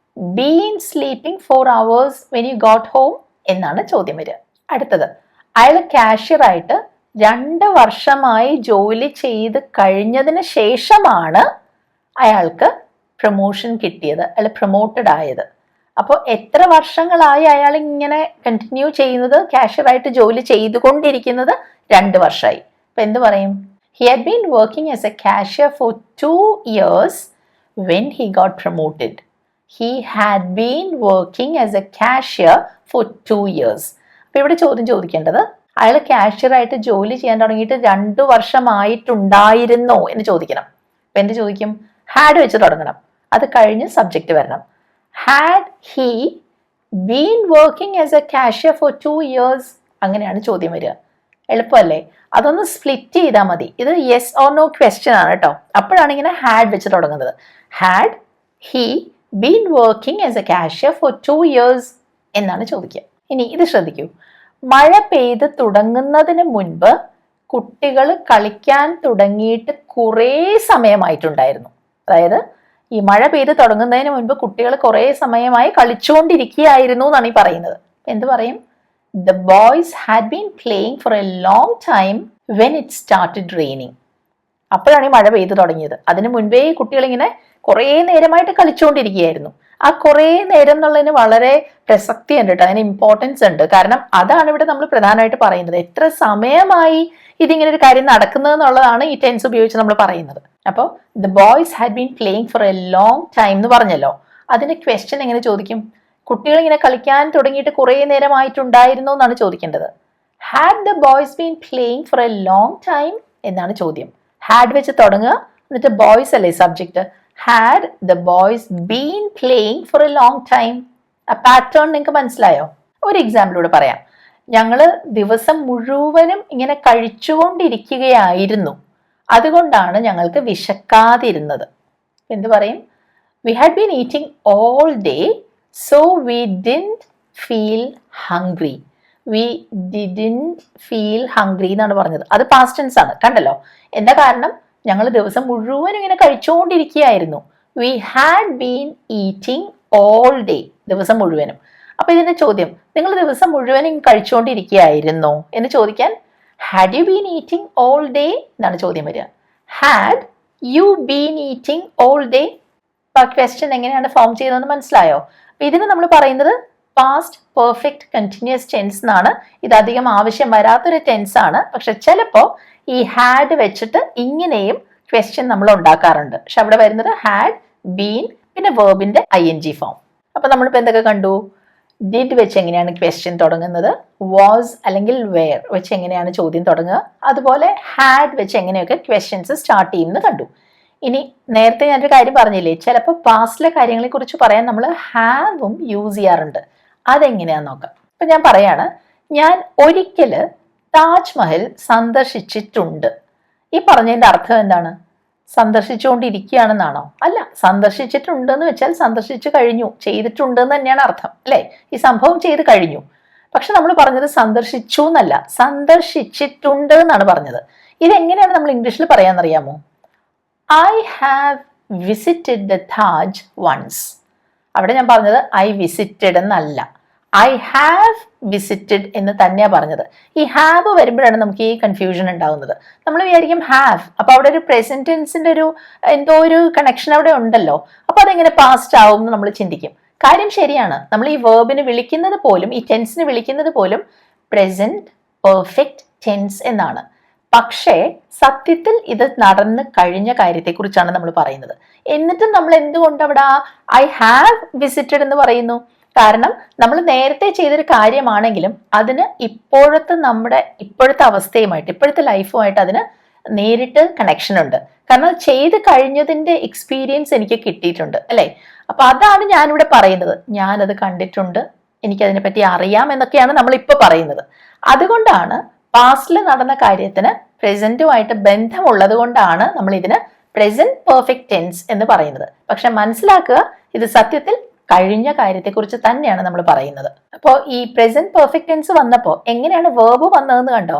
[SPEAKER 1] been sleeping 4 hours when you got home എന്നാണ് ചോദ്യം വരിക. അടുത്തത്, അയാൾ കാഷ്യറായിട്ട് 2 വർഷമായി ജോലി ചെയ്ത് കഴിഞ്ഞതിന് ശേഷമാണ് അയാൾക്ക് പ്രൊമോഷൻ കിട്ടിയത് അല്ലെ പ്രൊമോട്ടഡ് ആയത്. അപ്പോൾ എത്ര വർഷങ്ങളായി അയാൾ ഇങ്ങനെ കണ്ടിന്യൂ ചെയ്യുന്നത്, കാഷ്യറായിട്ട് ജോലി ചെയ്തുകൊണ്ടിരിക്കുന്നത്? 2 വർഷമായി. അപ്പൊ എന്ത് പറയും? He had been working as a cashier for 2 years when he got promoted. He had been working as a cashier for 2 years. അപ്പൊ ഇവിടെ ചോദ്യം ചോദിക്കേണ്ടത് അയാൾ കാഷ്യറായിട്ട് ജോലി ചെയ്യാൻ തുടങ്ങിയിട്ട് 2 വർഷമായിട്ടുണ്ടായിരുന്നോ എന്ന് ചോദിക്കണം. അപ്പൊ എന്ത് ചോദിക്കും? ഹാഡ് വെച്ച് തുടങ്ങണം. അത് കഴിഞ്ഞ് സബ്ജക്റ്റ് വരണം. Had he been working as a cashier for 2 years? അങ്ങനെയാണ് ചോദ്യം വരിക. എളുപ്പമല്ലേ? അതൊന്ന് സ്പ്ലിറ്റ് ചെയ്താൽ മതി. ഇത് യെസ് ഓർ നോ ക്വസ്റ്റ്യൻ ആണ് കേട്ടോ. അപ്പോഴാണ് ഇങ്ങനെ ഹാഡ് വെച്ച് തുടങ്ങുന്നത്. Had he been working as a cashier for 2 years എന്നാണ് ചോദിക്കുക. ഇനി ഇത് ശ്രദ്ധിക്കൂ. മഴ പെയ്ത് തുടങ്ങുന്നതിന് മുൻപ് കുട്ടികൾ കളിക്കാൻ തുടങ്ങിയിട്ട് കുറേ സമയമായിട്ടുണ്ടായിരുന്നു. അതായത് ഈ മഴ പെയ്ത് തുടങ്ങുന്നതിന് മുൻപ് കുട്ടികൾ കുറേ സമയമായി കളിച്ചുകൊണ്ടിരിക്കുകയായിരുന്നു എന്നാണ് ഈ പറയുന്നത്. എന്ത് പറയും? The boys had been playing for a long time when it started raining. അപ്പോഴാണ് ഈ മഴ പെയ്ത് തുടങ്ങിയത്. അതിനു മുൻപേ കുട്ടികൾ ഇങ്ങനെ കുറേ നേരമായിട്ട് കളിച്ചുകൊണ്ടിരിക്കുകയായിരുന്നു. ആ കുറേ നേരം എന്നുള്ളതിന് വളരെ പ്രസക്തി ഉണ്ട് കേട്ടോ, അതിന് ഇമ്പോർട്ടൻസ് ഉണ്ട്. കാരണം അതാണ് ഇവിടെ നമ്മൾ പ്രധാനമായിട്ട് പറയുന്നത്. എത്ര സമയമായി ഇതിങ്ങനെ ഒരു കാര്യം നടക്കുന്നത് എന്നുള്ളതാണ് ഈ ടെൻസ് ഉപയോഗിച്ച് നമ്മൾ പറയുന്നത്. അപ്പോൾ the boys had been playing four A long time എന്ന് പറഞ്ഞല്ലോ. അതിന്റെ ക്വസ്റ്റ്യൻ എങ്ങനെ ചോദിക്കും? കുട്ടികൾ ഇങ്ങനെ കളിക്കാൻ തുടങ്ങിയിട്ട് കുറേ നേരമായിട്ടുണ്ടായിരുന്നു എന്നാണ് ചോദിക്കേണ്ടത്. Had the boys been playing four A long time എന്നാണ് ചോദ്യം. ഹാഡ് വെച്ച് തുടങ്ങുക, എന്നിട്ട് ബോയ്സ് അല്ലേ subject. Had the boys been playing four A long time. ആ പാറ്റേൺ നിങ്ങൾക്ക് മനസ്സിലായോ? ഒരു എക്സാമ്പിളൂടെ പറയാം. ഞങ്ങള് ദിവസം മുഴുവനും ഇങ്ങനെ കഴിച്ചുകൊണ്ടിരിക്കുകയായിരുന്നു, അതുകൊണ്ടാണ് ഞങ്ങൾക്ക് വിശക്കാതിരുന്നത്. എന്ത് പറയും? We had been eating all day so we didn't feel hungry. We didn't feel hungry എന്നാണ് പറഞ്ഞത്. അത് പാസ്റ്റ് ടെൻസ് ആണ്. കണ്ടല്ലോ? എന്താ കാരണം? ഞങ്ങൾ ദിവസം മുഴുവൻ ഇങ്ങനെ കഴിച്ചുകൊണ്ടിരിക്കുകയായിരുന്നു. We had been eating all day, ദിവസം മുഴുവനും. അപ്പൊ ഇതിന്റെ ചോദ്യം, നിങ്ങൾ ദിവസം മുഴുവനും കഴിച്ചുകൊണ്ടിരിക്കുകയായിരുന്നോ എന്ന് ചോദിക്കാൻ had you been eating all day എന്നാണ് ചോദ്യം വരിക. Had you been eating all day. Question എങ്ങനെയാണ് ഫോം ചെയ്തതെന്ന് മനസ്സിലായോ? അപ്പൊ ഇതിന് നമ്മൾ പറയുന്നത് പാസ്റ്റ് പെർഫെക്റ്റ് കണ്ടിന്യൂസ് ടെൻസ് എന്നാണ്. ഇത് അധികം ആവശ്യം വരാത്തൊരു ടെൻസ് ആണ്. പക്ഷെ ചിലപ്പോൾ ഈ ഹാഡ് വെച്ചിട്ട് ഇങ്ങനെയും ക്വസ്റ്റ്യൻ നമ്മൾ ഉണ്ടാക്കാറുണ്ട്. പക്ഷെ അവിടെ വരുന്നത് ഹാഡ് ബീൻ പിന്നെ വേർബിന്റെ ING ഫോം. അപ്പൊ നമ്മളിപ്പോ എന്തൊക്കെ കണ്ടു? ഡിഡ് വെച്ച് എങ്ങനെയാണ് ക്വസ്റ്റ്യൻ തുടങ്ങുന്നത്, വാസ് അല്ലെങ്കിൽ വെയർ വെച്ച് എങ്ങനെയാണ് ചോദ്യം തുടങ്ങുക, അതുപോലെ ഹാഡ് വെച്ച് എങ്ങനെയൊക്കെ ക്വസ്റ്റ്യൻസ് സ്റ്റാർട്ട് ചെയ്യുമെന്ന് കണ്ടു. ഇനി നേരത്തെ ഞാനൊരു കാര്യം പറഞ്ഞില്ലേ, ചിലപ്പോൾ പാസ്റ്റിലെ കാര്യങ്ങളെ കുറിച്ച് പറയാൻ നമ്മൾ ഹാവും യൂസ് ചെയ്യാറുണ്ട്. അതെങ്ങനെയാന്ന് നോക്കാം. ഇപ്പൊ ഞാൻ പറയാണ്, ഞാൻ ഒരിക്കല് താജ്മഹൽ സന്ദർശിച്ചിട്ടുണ്ട്. ഈ പറഞ്ഞതിന്റെ അർത്ഥം എന്താണ്? സന്ദർശിച്ചുകൊണ്ടിരിക്കുകയാണെന്നാണോ? അല്ല, സന്ദർശിച്ചിട്ടുണ്ടെന്ന് വെച്ചാൽ സന്ദർശിച്ചു കഴിഞ്ഞു, ചെയ്തിട്ടുണ്ടെന്ന് തന്നെയാണ് അർത്ഥം, അല്ലെ? ഈ സംഭവം ചെയ്ത് കഴിഞ്ഞു. പക്ഷെ നമ്മൾ പറഞ്ഞത് സന്ദർശിച്ചു എന്നല്ല, സന്ദർശിച്ചിട്ടുണ്ട് എന്നാണ് പറഞ്ഞത്. ഇതെങ്ങനെയാണ് നമ്മൾ ഇംഗ്ലീഷിൽ പറയാന്നറിയാമോ? I have visited the Taj once. അവിടെ ഞാൻ പറഞ്ഞത് I visited എന്നല്ല, I have visited എന്ന് തന്നെയാ പറഞ്ഞത്. ഈ ഹാവ് വരുമ്പോഴാണ് നമുക്ക് ഈ കൺഫ്യൂഷൻ ഉണ്ടാകുന്നത്. നമ്മൾ വിചാരിക്കും ഹാവ്, അപ്പൊ അവിടെ ഒരു പ്രസന്റ് ടെൻസിന്റെ ഒരു എന്തോ ഒരു കണക്ഷൻ അവിടെ ഉണ്ടല്ലോ, അപ്പൊ അതെങ്ങനെ പാസ്റ്റ് ആവും എന്ന് നമ്മൾ ചിന്തിക്കും. കാര്യം ശരിയാണ്. നമ്മൾ ഈ വേർബിന് വിളിക്കുന്നത് പോലും, ഈ ടെൻസിന് വിളിക്കുന്നത് പോലും പ്രസന്റ് പെർഫെക്റ്റ് ടെൻസ് എന്നാണ്. പക്ഷേ സത്യത്തിൽ ഇത് നടന്ന് കഴിഞ്ഞ കാര്യത്തെക്കുറിച്ചാണ് നമ്മൾ പറയുന്നത്. എന്നിട്ടും നമ്മൾ എന്തുകൊണ്ട് അവിടെ ഐ ഹാവ് വിസിറ്റഡ് എന്ന് പറയുന്നു? കാരണം നമ്മൾ നേരത്തെ ചെയ്തൊരു കാര്യമാണെങ്കിലും അതിന് ഇപ്പോഴത്തെ അവസ്ഥയുമായിട്ട്, ഇപ്പോഴത്തെ ലൈഫുമായിട്ട് അതിന് നേരിട്ട് കണക്ഷൻ ഉണ്ട്. കാരണം ചെയ്ത് കഴിഞ്ഞതിന്റെ എക്സ്പീരിയൻസ് എനിക്ക് കിട്ടിയിട്ടുണ്ട്, അല്ലെ? അപ്പൊ അതാണ് ഞാനിവിടെ പറയുന്നത്. ഞാനത് കണ്ടിട്ടുണ്ട്, എനിക്കതിനെ പറ്റി അറിയാം എന്നൊക്കെയാണ് നമ്മൾ ഇപ്പൊ പറയുന്നത്. അതുകൊണ്ടാണ് പാസ്റ്റിൽ നടന്ന കാര്യത്തിന് പ്രസന്റുമായിട്ട് ബന്ധമുള്ളത് കൊണ്ടാണ് നമ്മൾ ഇതിന് പ്രസന്റ് പെർഫെക്റ്റ് ടെൻസ് എന്ന് പറയുന്നത്. പക്ഷെ മനസ്സിലാക്കുക, ഇത് സത്യത്തിൽ കഴിഞ്ഞ കാര്യത്തെക്കുറിച്ച് തന്നെയാണ് നമ്മൾ പറയുന്നത്. അപ്പോൾ ഈ പ്രസന്റ് പെർഫെക്റ്റ് ടെൻസ് വന്നപ്പോൾ എങ്ങനെയാണ് വേർബ് വന്നതെന്ന് കണ്ടോ?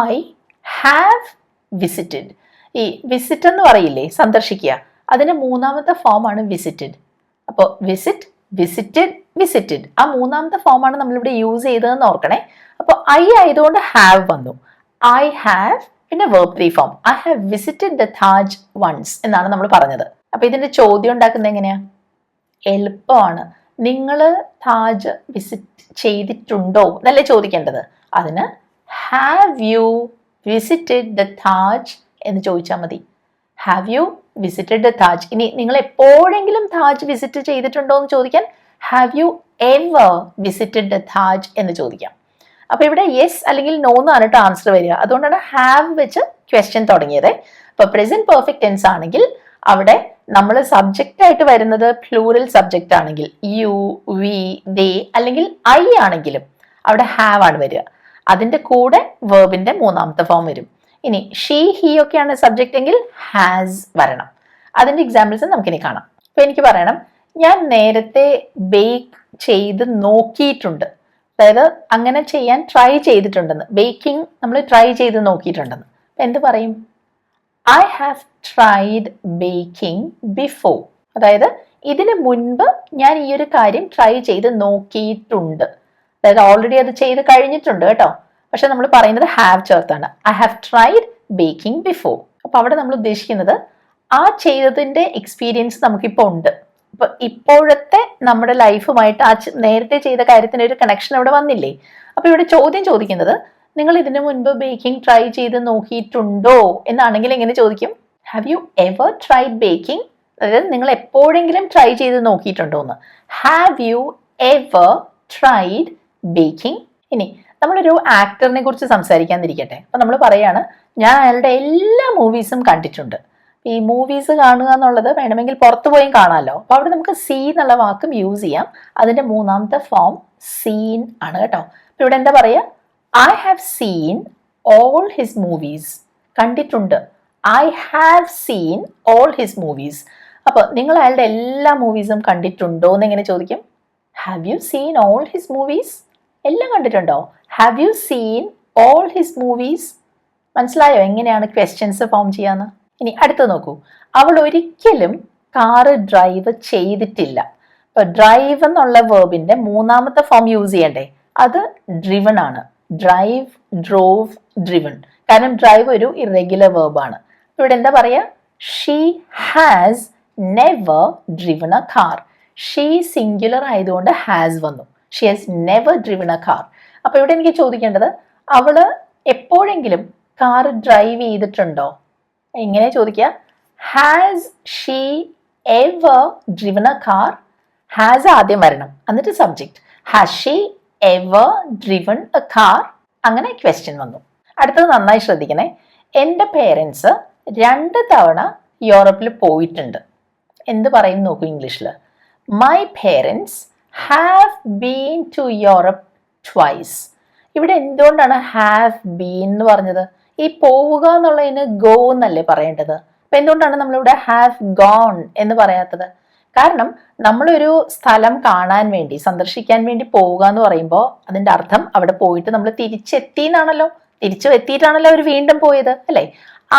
[SPEAKER 1] I have visited. ഈ വിസിറ്റ് എന്ന് പറയില്ലേ, സന്ദർശിക്കുക, അതിന് മൂന്നാമത്തെ ഫോമാണ് വിസിറ്റഡ്. അപ്പോൾ വിസിറ്റ്, വിസിറ്റഡ്, വിസിറ്റഡ്, ആ മൂന്നാമത്തെ ഫോമാണ് നമ്മളിവിടെ യൂസ് ചെയ്തതെന്ന് ഓർക്കണേ. അപ്പോൾ ഐ ആയതുകൊണ്ട് ഹാവ് വന്നു. ഐ ഹാവ് പിന്നെ verb 3 form. I have visited the Taj once എന്നാണ് നമ്മൾ പറഞ്ഞത്. അപ്പൊ ഇതിന്റെ ചോദ്യം ഉണ്ടാക്കുന്നത് എങ്ങനെയാ? എളുപ്പമാണ്. നിങ്ങൾ താജ് വിസിറ്റ് ചെയ്തിട്ടുണ്ടോ എന്നല്ലേ ചോദിക്കേണ്ടത്. അതിന് have you visited the Taj എന്ന് ചോദിച്ചാൽ മതി. Have you visited the Taj. ഇനി നിങ്ങൾ എപ്പോഴെങ്കിലും താജ് വിസിറ്റ് ചെയ്തിട്ടുണ്ടോ എന്ന് ചോദിക്കാൻ have you ever visited the Taj എന്ന് ചോദിക്കാം. അപ്പൊ ഇവിടെ യെസ് അല്ലെങ്കിൽ നോ എന്നാണ് കേട്ടോ ആൻസർ വരിക. അതുകൊണ്ടാണ് ഹാവ് വെച്ച് ക്വസ്റ്റ്യൻ തുടങ്ങിയത്. അപ്പൊ പ്രസന്റ് പെർഫെക്റ്റ് ടെൻസ് ആണെങ്കിൽ അവിടെ നമ്മൾ സബ്ജക്റ്റ് ആയിട്ട് വരുന്നത് പ്ലൂറൽ സബ്ജക്റ്റ് ആണെങ്കിൽ യു, വി, ദേ അല്ലെങ്കിൽ ഐ ആണെങ്കിലും അവിടെ ഹാവ് ആണ് വരിക. അതിന്റെ കൂടെ വേർബിന്റെ മൂന്നാമത്തെ ഫോം വരും. ഇനി ഷീ, ഹി ഒക്കെയാണ് സബ്ജക്റ്റ് എങ്കിൽ ഹാസ് വരണം. അതിന്റെ എക്സാമ്പിൾസ് നമുക്കിനി കാണാം. അപ്പൊ എനിക്ക് പറയണം, ഞാൻ നേരത്തെ ബേക്ക് ചെയ്ത് നോക്കിയിട്ടുണ്ട്. അതായത് അങ്ങനെ ചെയ്യാൻ ട്രൈ ചെയ്തിട്ടുണ്ടെന്ന്. ബേക്കിംഗ് നമ്മൾ ട്രൈ ചെയ്ത് നോക്കിയിട്ടുണ്ടെന്ന്. എന്ത് പറയും? I have tried baking before. അതായത് ഇതിന് മുൻപ് ഞാൻ ഈ ഒരു കാര്യം ട്രൈ ചെയ്ത് നോക്കിയിട്ടുണ്ട്. അതായത് ഓൾറെഡി അത് ചെയ്ത് കഴിഞ്ഞിട്ടുണ്ട് കേട്ടോ. പക്ഷെ നമ്മൾ പറയുന്നത് ഹാവ് ചേർത്താണ്. I have tried baking before. അപ്പൊ അവിടെ നമ്മൾ ഉദ്ദേശിക്കുന്നത് ആ ചെയ്തതിന്റെ എക്സ്പീരിയൻസ് നമുക്കിപ്പോൾ ഉണ്ട്. അപ്പൊ ഇപ്പോഴത്തെ നമ്മുടെ ലൈഫുമായിട്ട് ആ നേരത്തെ ചെയ്ത കാര്യത്തിന് ഒരു കണക്ഷൻ അവിടെ വന്നില്ലേ? അപ്പൊ ഇവിടെ ചോദ്യം ചോദിക്കുന്നത് നിങ്ങൾ ഇതിനു മുൻപ് ബേക്കിംഗ് ട്രൈ ചെയ്ത് നോക്കിയിട്ടുണ്ടോ എന്നാണെങ്കിൽ എങ്ങനെ ചോദിക്കും? Have you ever tried baking? അതായത് നിങ്ങൾ എപ്പോഴെങ്കിലും ട്രൈ ചെയ്ത് നോക്കിയിട്ടുണ്ടോ എന്ന്. Have you ever tried baking? ഇനി നമ്മളൊരു ആക്ടറിനെ കുറിച്ച് സംസാരിക്കാതിരിക്കട്ടെ. അപ്പൊ നമ്മൾ പറയാണ്, ഞാൻ അയാളുടെ എല്ലാ മൂവീസും കണ്ടിട്ടുണ്ട്. ഈ മൂവീസ് കാണുക എന്നുള്ളത് വേണമെങ്കിൽ പുറത്തു പോയും കാണാമല്ലോ. അപ്പൊ അവിടെ നമുക്ക് സീ എന്നുള്ള വാക്കും യൂസ് ചെയ്യാം. അതിന്റെ മൂന്നാമത്തെ ഫോം സീൻ ആണ് കേട്ടോ. അപ്പൊ ഇവിടെ എന്താ പറയാ? I have seen all his movies. കണ്ടിട്ടുണ്ട്. I have seen all his movies. അപ്പൊ നിങ്ങൾ അയാളുടെ എല്ലാ മൂവീസും കണ്ടിട്ടുണ്ടോ എന്ന് എങ്ങനെ ചോദിക്കും? Have you seen all his movies? എല്ലാം കണ്ടിട്ടുണ്ടോ? Have you seen all his movies? മനസ്സിലായോ എങ്ങനെയാണ് ക്വസ്റ്റ്യൻസ് ഫോം ചെയ്യാന്ന്? ഇനി അടുത്ത് നോക്കൂ. അവൾ ഒരിക്കലും കാറ് ഡ്രൈവ് ചെയ്തിട്ടില്ല. ഇപ്പൊ ഡ്രൈവ് എന്നുള്ള വേർബിന്റെ മൂന്നാമത്തെ ഫോം യൂസ് ചെയ്യണ്ടേ? അത് ഡ്രിവൺ ആണ്. Drive, drove, driven. കാരണം ഡ്രൈവ് ഒരു ഇറഗുലർ വേർബാണ്. ഇവിടെ എന്താ പറയാ? She has never driven A car. She singular ആയതുകൊണ്ട് ഹാസ് വന്നു. She has never driven A car. അപ്പൊ ഇവിടെ എനിക്ക് ചോദിക്കേണ്ടത്, അവള് എപ്പോഴെങ്കിലും കാർ ഡ്രൈവ് ചെയ്തിട്ടുണ്ടോ? എങ്ങനെ ചോദിക്കുക? Has she ever driven A car? Has ആദ്യം വരണം, എന്നിട്ട് subject. Has she ever driven A car? അങ്ങനെ ക്വസ്റ്റ്യൻ വന്നു. അടുത്തത് നന്നായി ശ്രദ്ധിക്കണേ. എൻ്റെ പേരൻസ് 2 തവണ യൂറോപ്പിൽ പോയിട്ടുണ്ട്. എന്ത് പറയും നോക്കൂ ഇംഗ്ലീഷിൽ? My parents have been to Europe twice. ഇവിടെ എന്തുകൊണ്ടാണ് ഹാവ് ബീൻ എന്ന് പറഞ്ഞത്? ഈ പോവുക എന്നുള്ളതിന് ഗോ എന്നല്ലേ പറയേണ്ടത്. അപ്പൊ എന്തുകൊണ്ടാണ് നമ്മളിവിടെ ഹാവ് ഗോൺ എന്ന് പറയാത്തത്? കാരണം നമ്മളൊരു സ്ഥലം കാണാൻ വേണ്ടി, സന്ദർശിക്കാൻ വേണ്ടി പോവുക എന്ന് പറയുമ്പോൾ അതിന്റെ അർത്ഥം അവിടെ പോയിട്ട് നമ്മൾ തിരിച്ചെത്തി എന്നാണല്ലോ. തിരിച്ചു എത്തിയിട്ടാണല്ലോ അവർ വീണ്ടും പോയത്, അല്ലേ?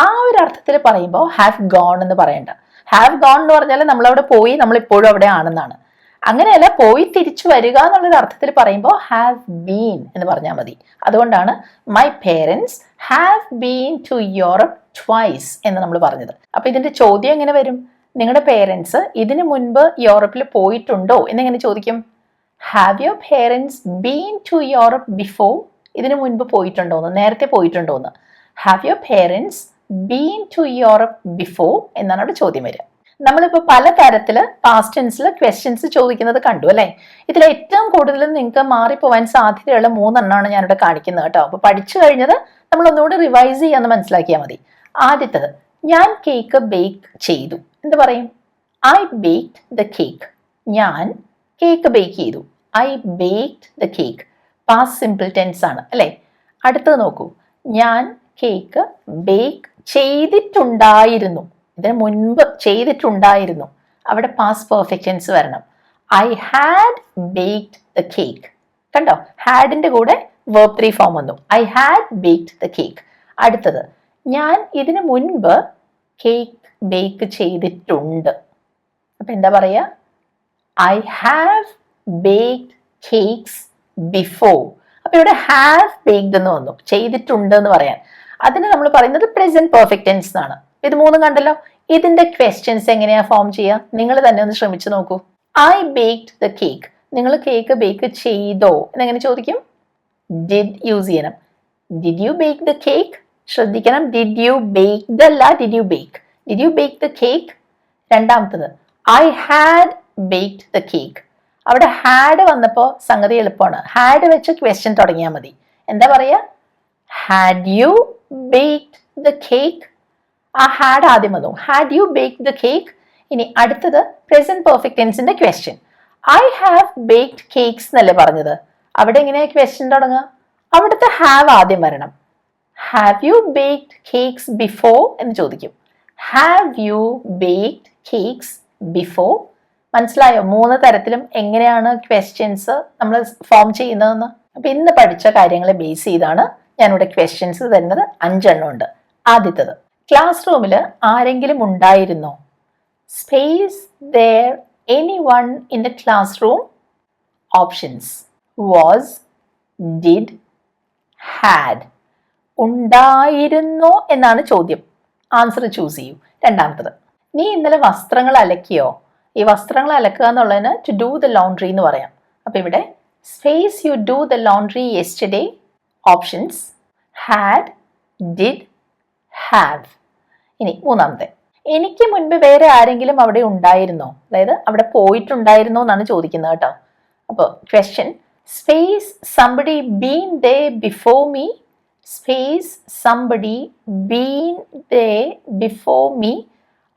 [SPEAKER 1] ആ ഒരു അർത്ഥത്തിൽ പറയുമ്പോൾ ഹാവ് ഗോൺ എന്ന് പറയണ്ട. ഹാവ് ഗോൺ എന്ന് പറഞ്ഞാൽ നമ്മളവിടെ പോയി, നമ്മൾ ഇപ്പോഴും അവിടെ ആണെന്നാണ്. അങ്ങനെയല്ല, പോയി തിരിച്ചു വരിക എന്നുള്ളൊരു അർത്ഥത്തിൽ പറയുമ്പോൾ ഹാവ് ബീൻ എന്ന് പറഞ്ഞാൽ മതി. അതുകൊണ്ടാണ് my parents have been to Europe twice എന്ന് നമ്മൾ പറഞ്ഞത്. അപ്പൊ ഇതിന്റെ ചോദ്യം എങ്ങനെ വരും? നിങ്ങളുടെ പേരൻസ് ഇതിനു മുൻപ് യൂറോപ്പിൽ പോയിട്ടുണ്ടോ എന്നെങ്ങനെ ചോദിക്കും? Have your parents been to Europe before? ഇതിനു മുൻപ് പോയിട്ടുണ്ടോന്ന്, നേരത്തെ പോയിട്ടുണ്ടോന്ന്. Have your parents been to Europe before എന്നാണ് അവിടെ ചോദ്യം വരിക. നമ്മളിപ്പോൾ പല തരത്തില് പാസ്റ്റ് ടെൻസിൽ ക്വസ്റ്റ്യൻസ് ചോദിക്കുന്നത് കണ്ടു, അല്ലെ? ഇതിൽ ഏറ്റവും കൂടുതൽ നിങ്ങൾക്ക് മാറിപ്പോവാൻ സാധ്യതയുള്ള 3 എണ്ണമാണ് ഞാനിവിടെ കാണിക്കുന്നത് കേട്ടോ. അപ്പൊ പഠിച്ചു കഴിഞ്ഞത് നമ്മൾ ഒന്നുകൂടി റിവൈസ് ചെയ്യാന്ന് മനസ്സിലാക്കിയാൽ മതി. ആദ്യത്തത്, ഞാൻ കേക്ക് ബേക്ക് ചെയ്തു. എന്ത് പറയും? I baked the cake. ഞാൻ കേക്ക് ബേക്ക് ചെയ്തു. I baked the cake. Past simple tense ആണ്, അല്ലെ? അടുത്തത് നോക്കൂ. ഞാൻ കേക്ക് ബേക്ക് ചെയ്തിട്ടുണ്ടായിരുന്നു. ഇതിന് മുൻപ് ചെയ്തിട്ടുണ്ടായിരുന്നു. അവിടെ പാസ്റ്റ് പെർഫെക്റ്റ് ടെൻസ് വരണം. I had baked the cake. കണ്ടോ? ഹാഡിന്റെ കൂടെ verb 3 ഫോം വന്നു. I had baked the cake. അടുത്തത്, ഞാൻ ഇതിനു മുൻപ് കേക്ക് ബേക്ക് ചെയ്തിട്ടുണ്ട്. അപ്പൊ എന്താ പറയാ? I have baked cakes before. അപ്പൊ ഇവിടെ ഹാവ് ബേക്ക്ഡ് എന്ന് വന്നു, ചെയ്തിട്ടുണ്ട് എന്ന് പറയാൻ. അതിന് നമ്മൾ പറയുന്നത് പ്രസന്റ് പെർഫെക്റ്റ് ടെൻസ് എന്നാണ്. ഇത് 3 കണ്ടല്ലോ. ഇതിന്റെ ക്വസ്റ്റ്യൻസ് എങ്ങനെയാ ഫോം ചെയ്യുക? നിങ്ങൾ തന്നെ ഒന്ന് ശ്രമിച്ചു നോക്കൂ. I baked the cake. നിങ്ങൾ കേക്ക് ബേക്ക് ചെയ്തോ എന്നെങ്ങനെ ചോദിക്കും? ഡിഡ് യൂസ് ചെയ്യണം. Did you bake the cake? ശ്രദ്ധിക്കണം, ഡിഡ് യു ബേക്ക് അല്ല, did you bake. Did you bake the cake? രണ്ടാമത്തത് I had baked the cake. അവിടെ ഹാഡ് വന്നപ്പോൾ സംഗതി എളുപ്പമാണ്. ഹാഡ് വെച്ച് ക്വസ്റ്റ്യൻ തുടങ്ങിയാൽ മതി. എന്താ പറയുക? Had you baked the cake? ആ ഹാഡ് ആദ്യം വന്നു. Had you baked the cake? ഇനി അടുത്തത് പ്രസന്റ് പെർഫെക്റ്റ് ടെൻസിന്റെ question. I have baked cakes എന്നല്ലേ പറഞ്ഞത്. അവിടെ എങ്ങനെയാ ക്വസ്റ്റ്യൻ തുടങ്ങുക? അവിടുത്തെ ഹാവ് ആദ്യം വരണം. Have you baked cakes before എന്ന് ചോദിക്കും. Have U baked cakes before? മനസ്സിലായോ? 3 തരത്തിലും എങ്ങനെയാണ് ക്വസ്റ്റ്യൻസ് നമ്മൾ ഫോം ചെയ്യുന്നതെന്ന്. അപ്പൊ ഇന്ന് പഠിച്ച കാര്യങ്ങളെ ബേസ് ചെയ്താണ് ഞാനിവിടെ ക്വസ്റ്റ്യൻസ് തരുന്നത്. 5 എണ്ണം ഉണ്ട്. ആദ്യത്തത്, ക്ലാസ് റൂമിൽ ആരെങ്കിലും ഉണ്ടായിരുന്നോ? Space there anyone in the classroom? Options: was, did, had. ഉണ്ടായിരുന്നോ എന്നാണ് ചോദ്യം. ആൻസർ ചൂസ് ചെയ്യൂ. രണ്ടാമത്തത്, നീ ഇന്നലെ വസ്ത്രങ്ങൾ അലക്കിയോ? ഈ വസ്ത്രങ്ങൾ അലക്കുക എന്നുള്ളതിന് ടു ഡു ദ ലോണ്ട്രി എന്ന് പറയാം. അപ്പൊ ഇവിടെ space you do the laundry yesterday. Options: had, did, have. ഇനി മൂന്നാമത്തെ, എനിക്ക് മുൻപ് വേറെ ആരെങ്കിലും അവിടെ ഉണ്ടായിരുന്നോ? അതായത് അവിടെ പോയിട്ടുണ്ടായിരുന്നോ എന്നാണ് ചോദിക്കുന്നത് കേട്ടോ. അപ്പോൾ question space somebody been there before me. Space somebody been there before me.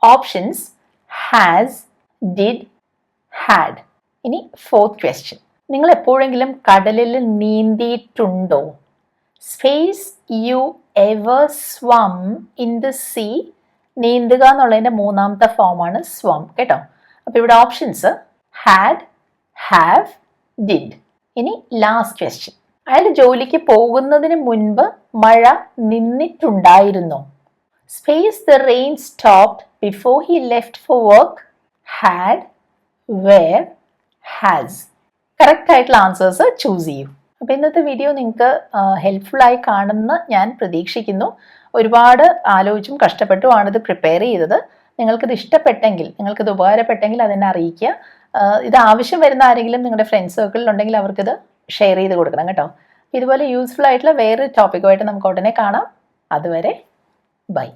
[SPEAKER 1] Options: has, did, had. ഇനി ഫോർത്ത് ക്വസ്റ്റ്യൻ, നിങ്ങൾ എപ്പോഴെങ്കിലും കടലിൽ നീന്തിയിട്ടുണ്ടോ? Space you ever swum in the sea. നീന്തുക എന്നുള്ളതിന്റെ മൂന്നാമത്തെ ഫോമാണ് സ്വം കേട്ടോ. അപ്പൊ ഇവിടെ ഓപ്ഷൻസ് ഹാഡ്, ഹാവ്, ഡിഡ്. ഇനി ലാസ്റ്റ് ക്വസ്റ്റ്യൻ, അയാൾ ജോലിക്ക് പോകുന്നതിന് മുൻപ് മഴ നിന്നിട്ടുണ്ടായിരുന്നോ? Space the rain stopped before he left for work. Had, were, has. Correct ആയിട്ടുള്ള ആൻസേഴ്സ് ചൂസ് ചെയ്യൂ. അപ്പോൾ ഇന്നത്തെ വീഡിയോ നിങ്ങൾക്ക് ഹെൽപ്ഫുൾ ആയി കാണുമെന്ന് ഞാൻ പ്രതീക്ഷിക്കുന്നു. ഒരുപാട് ആലോചിച്ചും കഷ്ടപ്പെട്ടുമാണ് ഇത് പ്രിപ്പയർ ചെയ്തത്. നിങ്ങൾക്കിത് ഇഷ്ടപ്പെട്ടെങ്കിൽ, നിങ്ങൾക്കിത് ഉപകാരപ്പെട്ടെങ്കിൽ അതെന്നെ അറിയിക്കുക. ഇത് ആവശ്യം വരുന്ന ആരെങ്കിലും നിങ്ങളുടെ ഫ്രണ്ട്സ് സർക്കിളിലുണ്ടെങ്കിൽ അവർക്കിത് ഷെയർ ചെയ്ത് കൊടുക്കണം കേട്ടോ. ഇതുപോലെ യൂസ്ഫുൾ ആയിട്ടുള്ള വേറൊരു ടോപ്പിക്കുമായിട്ട് നമുക്ക് ഉടനെ കാണാം. അതുവരെ ബൈ.